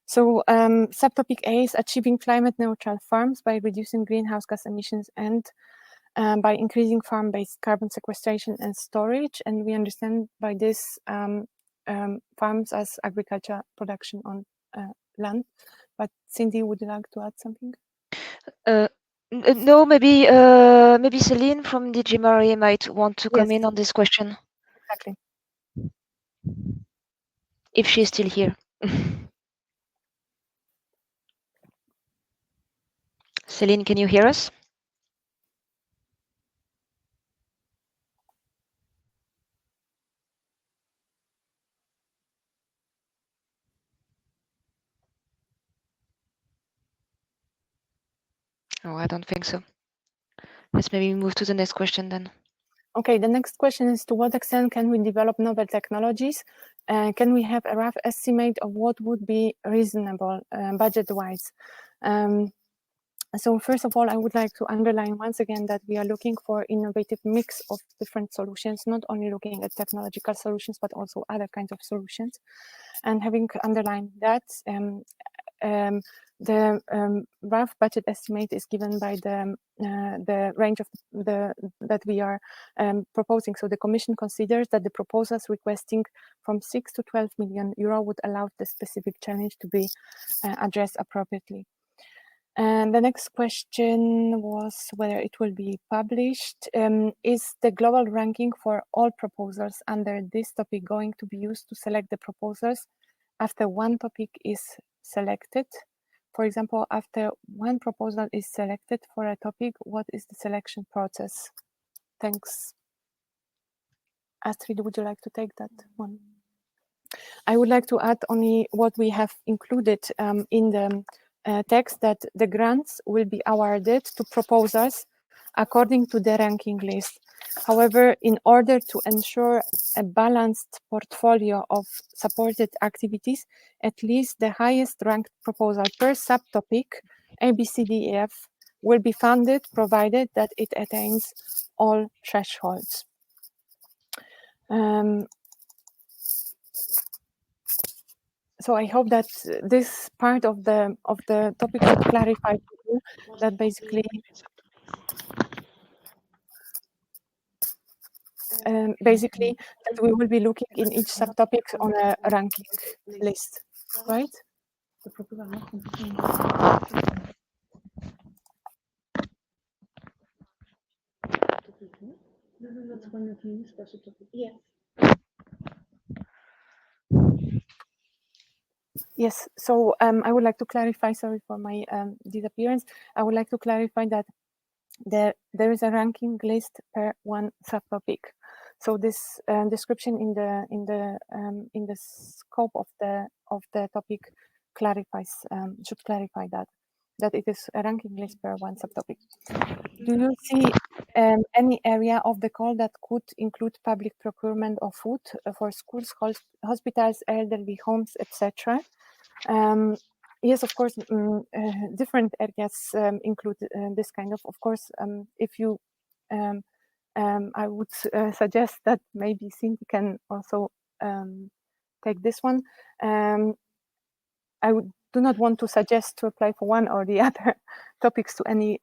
So subtopic A is achieving climate neutral farms by reducing greenhouse gas emissions and by increasing farm-based carbon sequestration and storage. And we understand by this farms as agriculture production on land. But Cindy, would you like to add something? No, maybe maybe Celine from DG Marie might want to come in on this question. Exactly. If she's still here. Celine, can you hear us? Oh, I don't think so. Let's maybe move to the next question then. Okay, the next question is, to what extent can we develop novel technologies? Can we have a rough estimate of what would be reasonable budget-wise? So first of all, I would like to underline once again that we are looking for innovative mix of different solutions, not only looking at technological solutions, but also other kinds of solutions. And having underlined that, the rough budget estimate is given by the range of that we are proposing. So the Commission considers that the proposals requesting from 6 to 12 million euro would allow the specific challenge to be addressed appropriately. And the next question was whether it will be published. Is the global ranking for all proposals under this topic going to be used to select the proposals after one topic is selected? For example, after one proposal is selected for a topic, what is the selection process? Thanks. Astrid, would you like to take that one? I would like to add only what we have included in the text, that the grants will be awarded to proposals according to the ranking list. However, in order to ensure a balanced portfolio of supported activities, at least the highest ranked proposal per subtopic, ABCDEF, will be funded provided that it attains all thresholds. So I hope that this part of the topic should clarify to you that basically that we will be looking in each subtopic on a ranking list, right? Yes. Yes, so I would like to clarify, sorry for my disappearance. I would like to clarify that there is a ranking list per one subtopic. So this description in the scope of the topic clarifies, should clarify that it is a ranking list per one subtopic. Do you see any area of the call that could include public procurement of food for schools, hospitals, elderly homes, etc.? Yes, of course, different areas include this kind of course, if you, I would suggest that maybe Cindy can also take this one. I do not want to suggest to apply for one or the other topics to any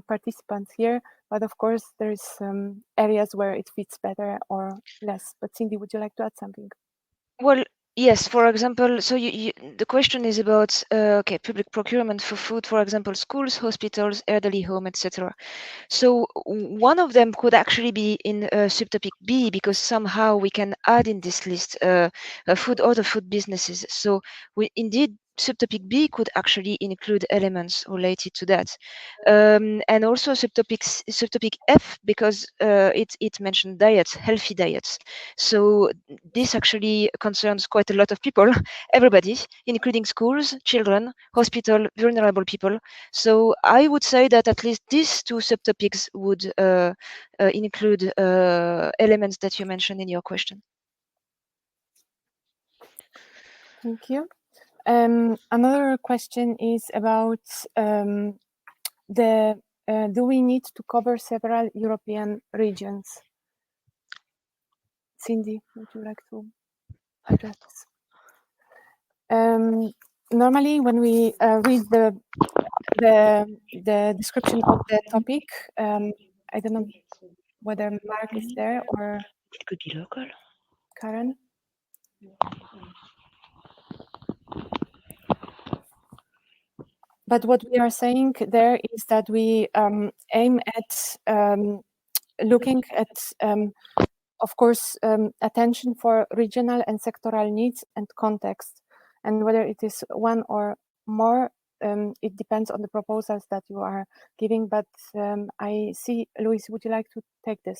participants here, but of course there is areas where it fits better or less. But Cindy, would you like to add something? Well, Yes, for example, so the question is about okay, public procurement for food, for example, schools, hospitals, elderly home, etc. So one of them could actually be in subtopic B, because somehow we can add in this list other food businesses. So indeed, subtopic B could actually include elements related to that, and also subtopic F, because it mentioned diets, healthy diets. So this actually concerns quite a lot of people, everybody, including schools, children, hospital, vulnerable people. So I would say that at least these two subtopics would include elements that you mentioned in your question. Thank you. Another question is about do we need to cover several European regions? Cindy, would you like to address this? Normally, when we read the description of the topic, I don't know whether Mark is there or It could be local. Karen. But what we are saying there is that we aim at looking at, of course, attention for regional and sectoral needs and context. And whether it is one or more, it depends on the proposals that you are giving. But I see, Luis, would you like to take this?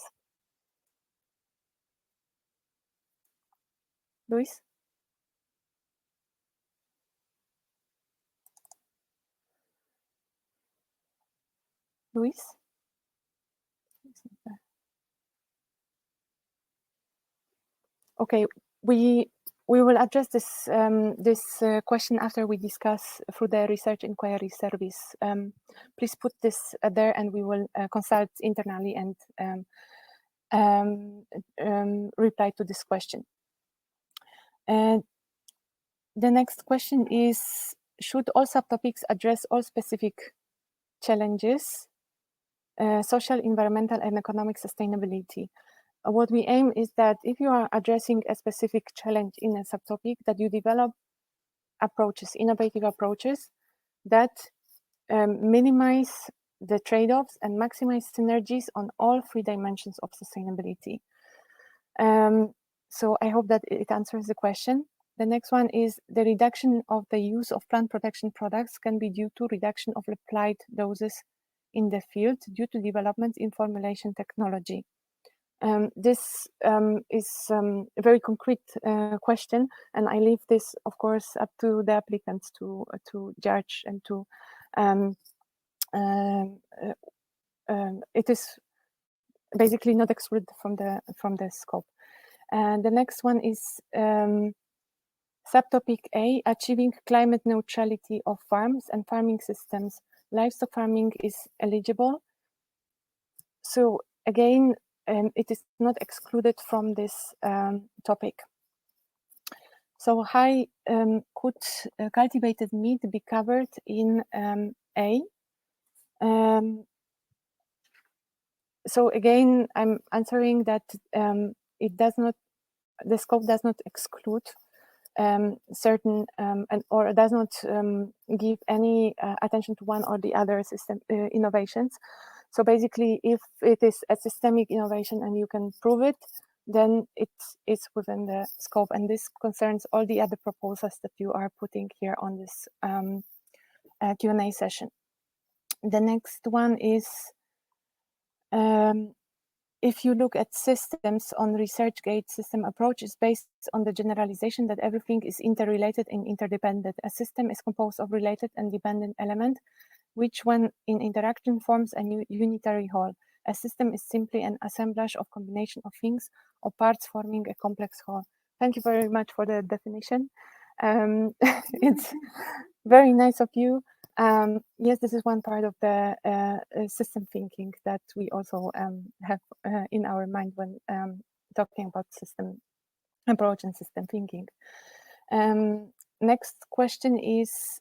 Luis? Luis? Okay, we will address this question after we discuss through the research inquiry service. Please put this there, and we will consult internally and reply to this question. And the next question is: should all subtopics address all specific challenges, social, environmental, and economic sustainability? What we aim is that if you are addressing a specific challenge in a subtopic, that you develop approaches, innovative approaches that minimize the trade-offs and maximize synergies on all 3 dimensions of sustainability. So I hope that it answers the question. The next one is: the reduction of the use of plant protection products can be due to reduction of applied doses in the field due to developments in formulation technology. This is a very concrete question, and I leave this, of course, up to the applicants to judge and to. It is basically not excluded from the scope. And the next one is subtopic A: achieving climate neutrality of farms and farming systems. Livestock farming is eligible. So again, it is not excluded from this topic. So how could cultivated meat be covered in A? So again, I'm answering that it does not, the scope does not exclude certain or does not give any attention to one or the other system innovations. So basically, if it is a systemic innovation and you can prove it, then it's within the scope. And this concerns all the other proposals that you are putting here on this Q&A session. The next one is, if you look at systems on ResearchGate, system approach is based on the generalization that everything is interrelated and interdependent. A system is composed of related and dependent elements, which when in interaction forms a unitary whole. A system is simply an assemblage of combination of things or parts forming a complex whole. Thank you very much for the definition. It's very nice of you. Yes, this is one part of the system thinking that we also have in our mind when talking about system approach and system thinking. Next question is,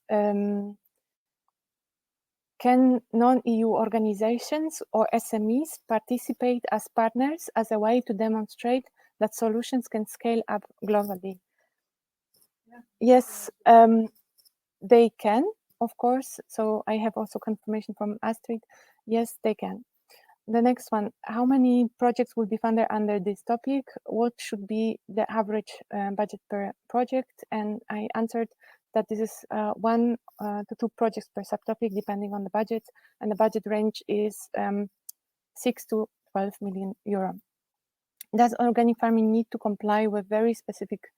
can non-EU organizations or SMEs participate as partners as a way to demonstrate that solutions can scale up globally? Yes, they can, of course. So I have also confirmation from Astrid. Yes, they can. The next one, how many projects will be funded under this topic? What should be the average budget per project? And I answered that this is 1 to 2 projects per subtopic, depending on the budget. And the budget range is 6 to 12 million euro. Does organic farming need to comply with very specific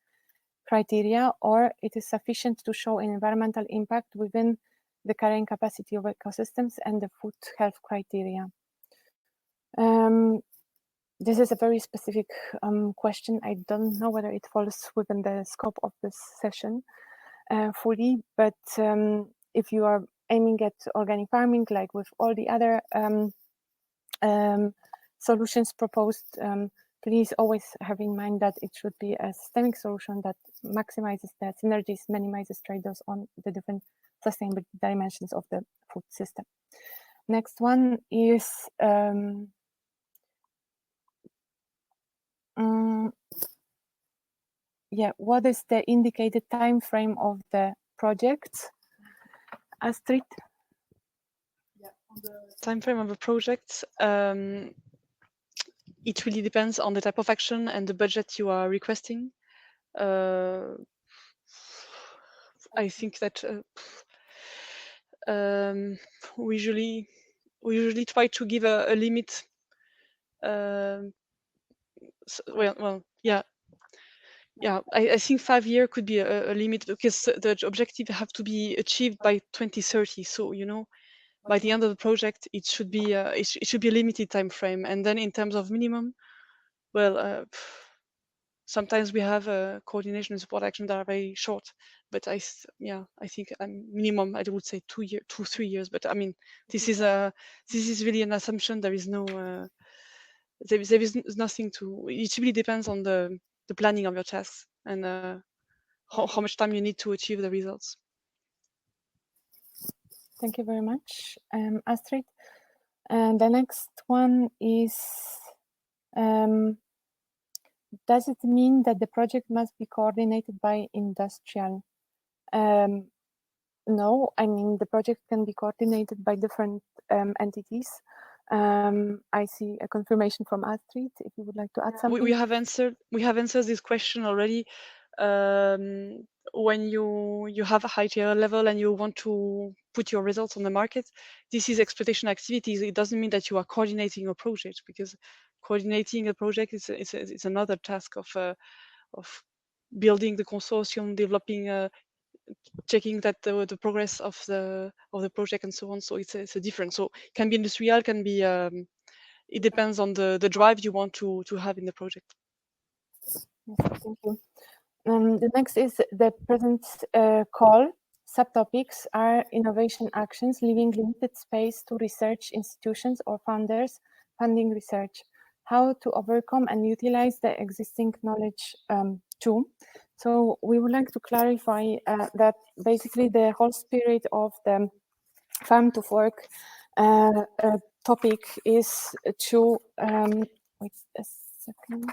criteria, or it is sufficient to show an environmental impact within the carrying capacity of ecosystems and the food health criteria? This is a very specific question. I don't know whether it falls within the scope of this session fully, but if you are aiming at organic farming, like with all the other solutions proposed, please always have in mind that it should be a systemic solution that maximizes the synergies, minimizes trade-offs on the different sustainability dimensions of the food system. Next one is what is the indicated time frame of the project? Astrid? On the time frame of a project, it really depends on the type of action and the budget you are requesting. I think that we usually try to give a limit. I think 5 years could be a limit, because the objective have to be achieved by 2030. So by the end of the project, it should be a limited time frame. And then in terms of minimum, well, sometimes we have coordination and support action that are very short, but I think minimum I would say 2-3 years. But I mean, this is really an assumption. There is no there is nothing to. It really depends on the planning of your tasks and how much time you need to achieve the results. Thank you very much, Astrid. And the next one is, does it mean that the project must be coordinated by industrial? No, I mean, the project can be coordinated by different entities. I see a confirmation from Astrid. If you would like to add something. We have answered this question already. When you have a high tier level and you want to put your results on the market, this is exploitation activities. It doesn't mean that you are coordinating a project, because coordinating a project is another task of building the consortium, developing, checking that the progress of the project and so on. So it's a different. So can be industrial, can be. It depends on the drive you want to have in the project. Yes, thank you. The next is the present call. Subtopics are innovation actions leaving limited space to research institutions or funders funding research. How to overcome and utilize the existing knowledge too. So we would like to clarify that basically the whole spirit of the farm to fork topic is to wait a second.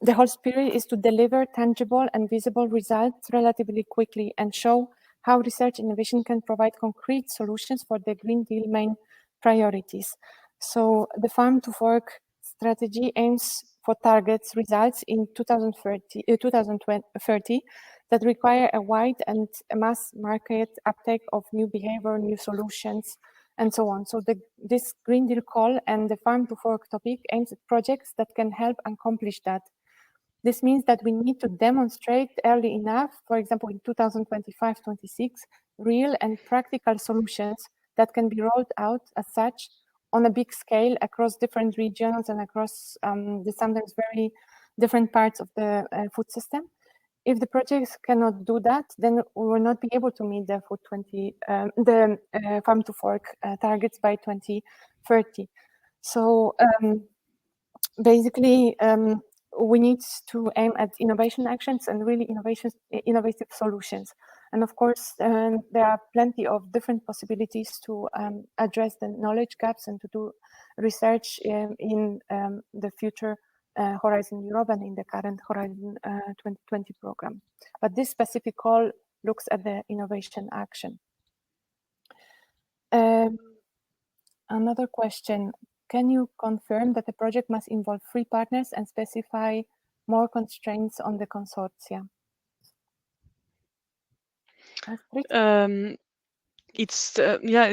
The whole spirit is to deliver tangible and visible results relatively quickly and show how research innovation can provide concrete solutions for the Green Deal main priorities. So the farm to fork strategy aims for targets results in 2030 that require a wide and mass market uptake of new behavior, new solutions, and so on. So this Green Deal call and the farm to fork topic aims at projects that can help accomplish that. This means that we need to demonstrate early enough, for example, in 2025-26, real and practical solutions that can be rolled out as such on a big scale across different regions and across the sometimes very different parts of the food system. If the projects cannot do that, then we will not be able to meet the farm to fork targets by 2030. So basically, we need to aim at innovation actions and really innovative solutions. And of course, there are plenty of different possibilities to address the knowledge gaps and to do research in the future Horizon Europe and in the current Horizon 2020 program. But this specific call looks at the innovation action. Another question, can you confirm that the project must involve 3 partners and specify more constraints on the consortia? Astrid? It's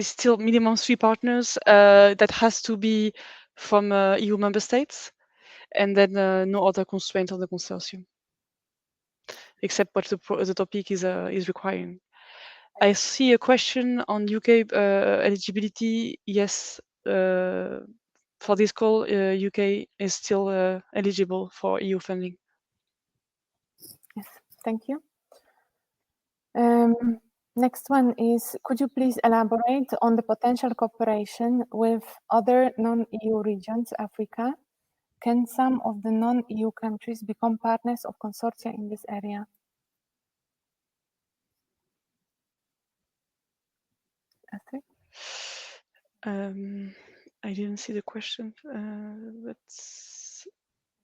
still minimum 3 partners. That has to be from EU member states, and then no other constraint on the consortium, except what the topic is requiring. I see a question on UK eligibility. Yes, for this call, UK is still eligible for EU funding. Yes, thank you. Next one is, could you please elaborate on the potential cooperation with other non-EU regions, Africa? Can some of the non-EU countries become partners of consortia in this area? Astrid? I didn't see the question, but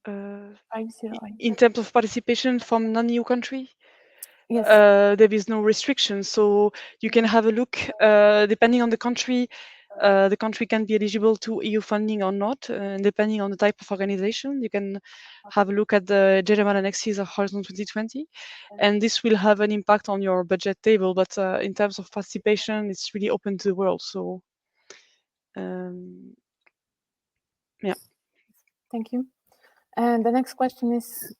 508. in terms of participation from non-EU country, Yes. there is no restriction. So you can have a look, depending on the country can be eligible to EU funding or not, depending on the type of organization. You can have a look at the general annexes of Horizon 2020, and this will have an impact on your budget table. But in terms of participation, it's really open to the world. So, yeah. Thank you. And the next question is,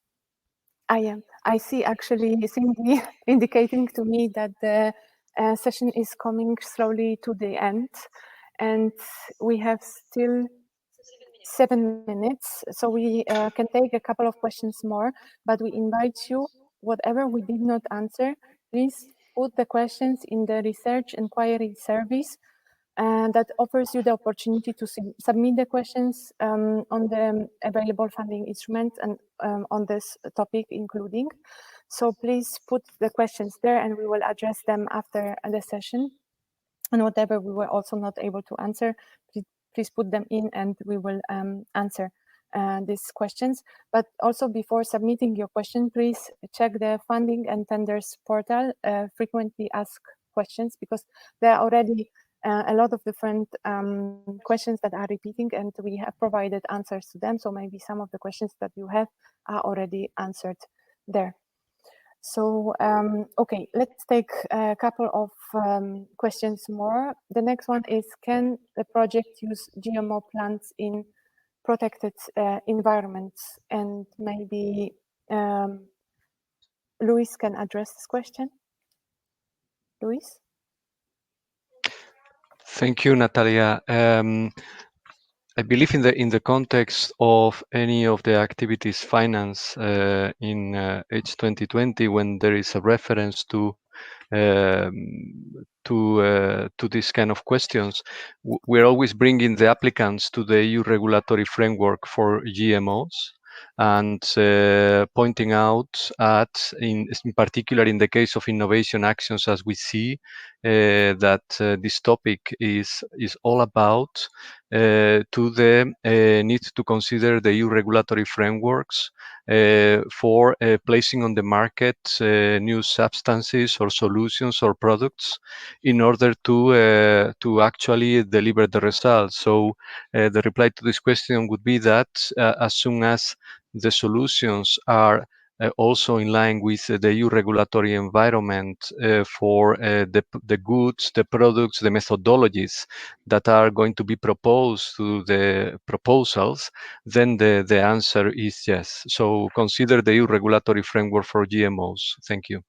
I see actually Cindy indicating to me that the session is coming slowly to the end, and we have still 7 minutes, so we can take a couple of questions more, but we invite you, whatever we did not answer, please put the questions in the research inquiry service that offers you the opportunity to submit the questions on the available funding instruments and on this topic including. So please put the questions there and we will address them after the session. And whatever we were also not able to answer, please put them in and we will answer these questions. But also before submitting your question, please check the funding and tenders portal, frequently asked questions, because there are already a lot of different questions that are repeating and we have provided answers to them. So maybe some of the questions that you have are already answered there. So, okay, let's take a couple of questions more. The next one is, can the project use GMO plants in protected environments? And maybe Luis can address this question. Luis? Thank you, Natalia. I believe in the context of any of the activities financed in H2020, when there is a reference to this kind of questions, we're always bringing the applicants to the EU regulatory framework for GMOs and pointing out at, in particular in the case of innovation actions, as we see that this topic is all about to the need to consider the EU regulatory frameworks for placing on the market new substances or solutions or products in order to actually deliver the results. So the reply to this question would be that as soon as the solutions are also in line with the EU regulatory environment for the goods, the products, the methodologies that are going to be proposed to the proposals, then the answer is yes. So consider the EU regulatory framework for GMOs. Thank you.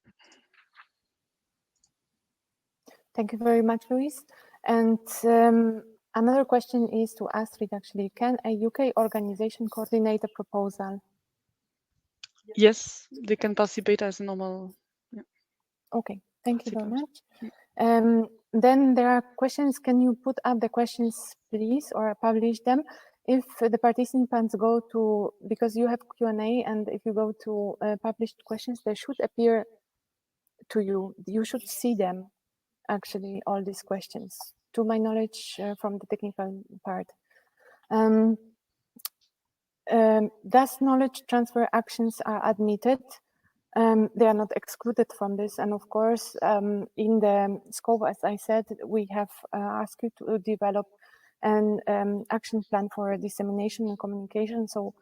Thank you very much, Luis. And another question is to Astrid, actually. Can a UK organization coordinate a proposal? Yes, they can participate as normal. Yeah. Okay, thank you very much. Then there are questions. Can you put up the questions, please, or publish them? If the participants go to, because you have Q&A, and if you go to published questions, they should appear to you. You should see them, actually, all these questions, to my knowledge from the technical part. thus knowledge transfer actions are admitted. They are not excluded from this. And of course, in the scope, as I said, we have asked you to develop an action plan for dissemination and communication. So,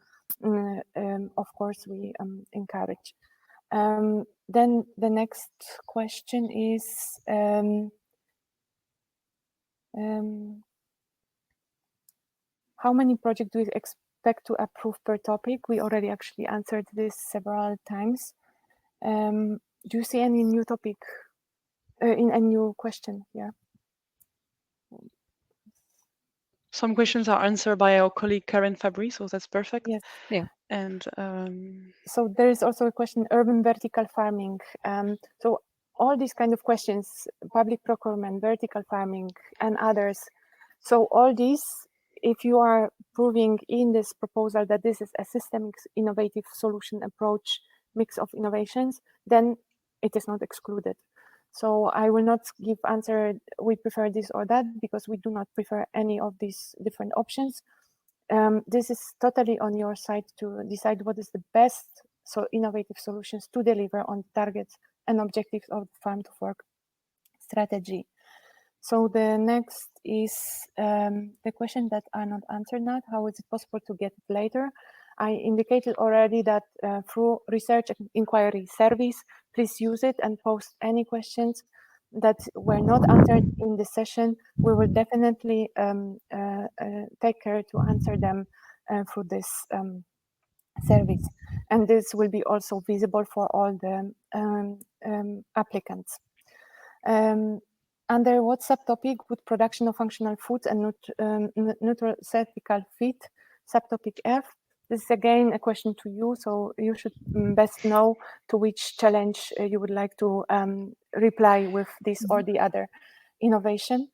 of course, we encourage. Then the next question is, how many projects do we expect to approve per topic? We already actually answered this several times. Do you see any new topic in a new question? Yeah. Some questions are answered by our colleague Karen Fabry, so that's perfect. Yes. Yeah. And so there is also a question: urban vertical farming. So all these kind of questions: public procurement, vertical farming, and others. So all these, if you are proving in this proposal that this is a systemic innovative solution approach, mix of innovations, then it is not excluded. So I will not give answer, we prefer this or that, because we do not prefer any of these different options. This is totally on your side to decide what is the best innovative solutions to deliver on targets and objectives of the farm to fork strategy. So the next is the question that are not answered now. How is it possible to get it later? I indicated already that through research and inquiry service, please use it and post any questions that were not answered in the session. We will definitely take care to answer them through this service. And this will be also visible for all the applicants. Under what subtopic would production of functional foods and nutraceutical feed, subtopic F? This is again a question to you, so you should best know to which challenge you would like to reply with this or the other innovation.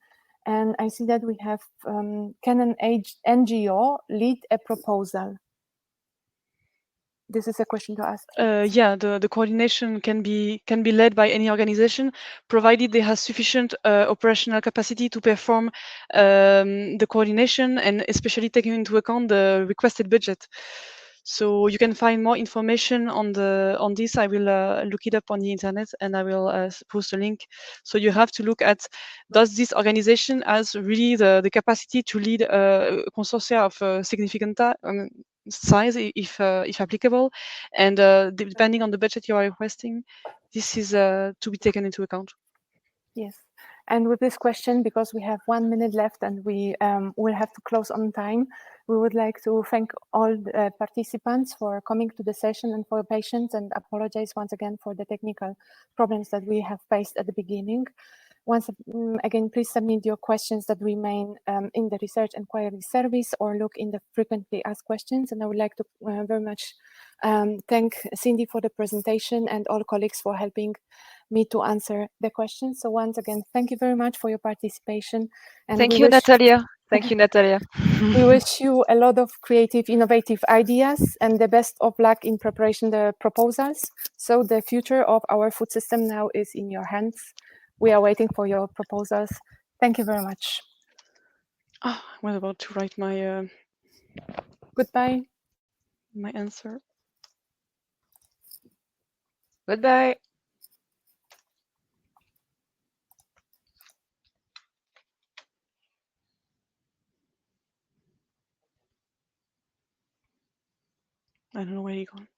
And I see that we have, can an NGO lead a proposal? This is a question to ask. Yeah, the coordination can be led by any organization, provided they have sufficient operational capacity to perform the coordination, and especially taking into account the requested budget. So you can find more information on this. I will look it up on the internet, and I will post a link. So you have to look at, does this organization has really the capacity to lead a consortia of significant size, if applicable, and depending on the budget you are requesting, this is to be taken into account. Yes, and with this question, because we have 1 minute left and we will have to close on time, we would like to thank all the participants for coming to the session and for your patience, and apologize once again for the technical problems that we have faced at the beginning. Once again, please submit your questions that remain in the research inquiry service, or look in the frequently asked questions. And I would like to very much thank Cindy for the presentation and all colleagues for helping me to answer the questions. So once again, thank you very much for your participation. And thank you, Natalia. Thank you, Natalia. We wish you a lot of creative, innovative ideas and the best of luck in preparation the proposals. So the future of our food system now is in your hands. We are waiting for your proposals. Thank you very much. I was about to write my Goodbye. my answer. Goodbye. I don't know where he gone.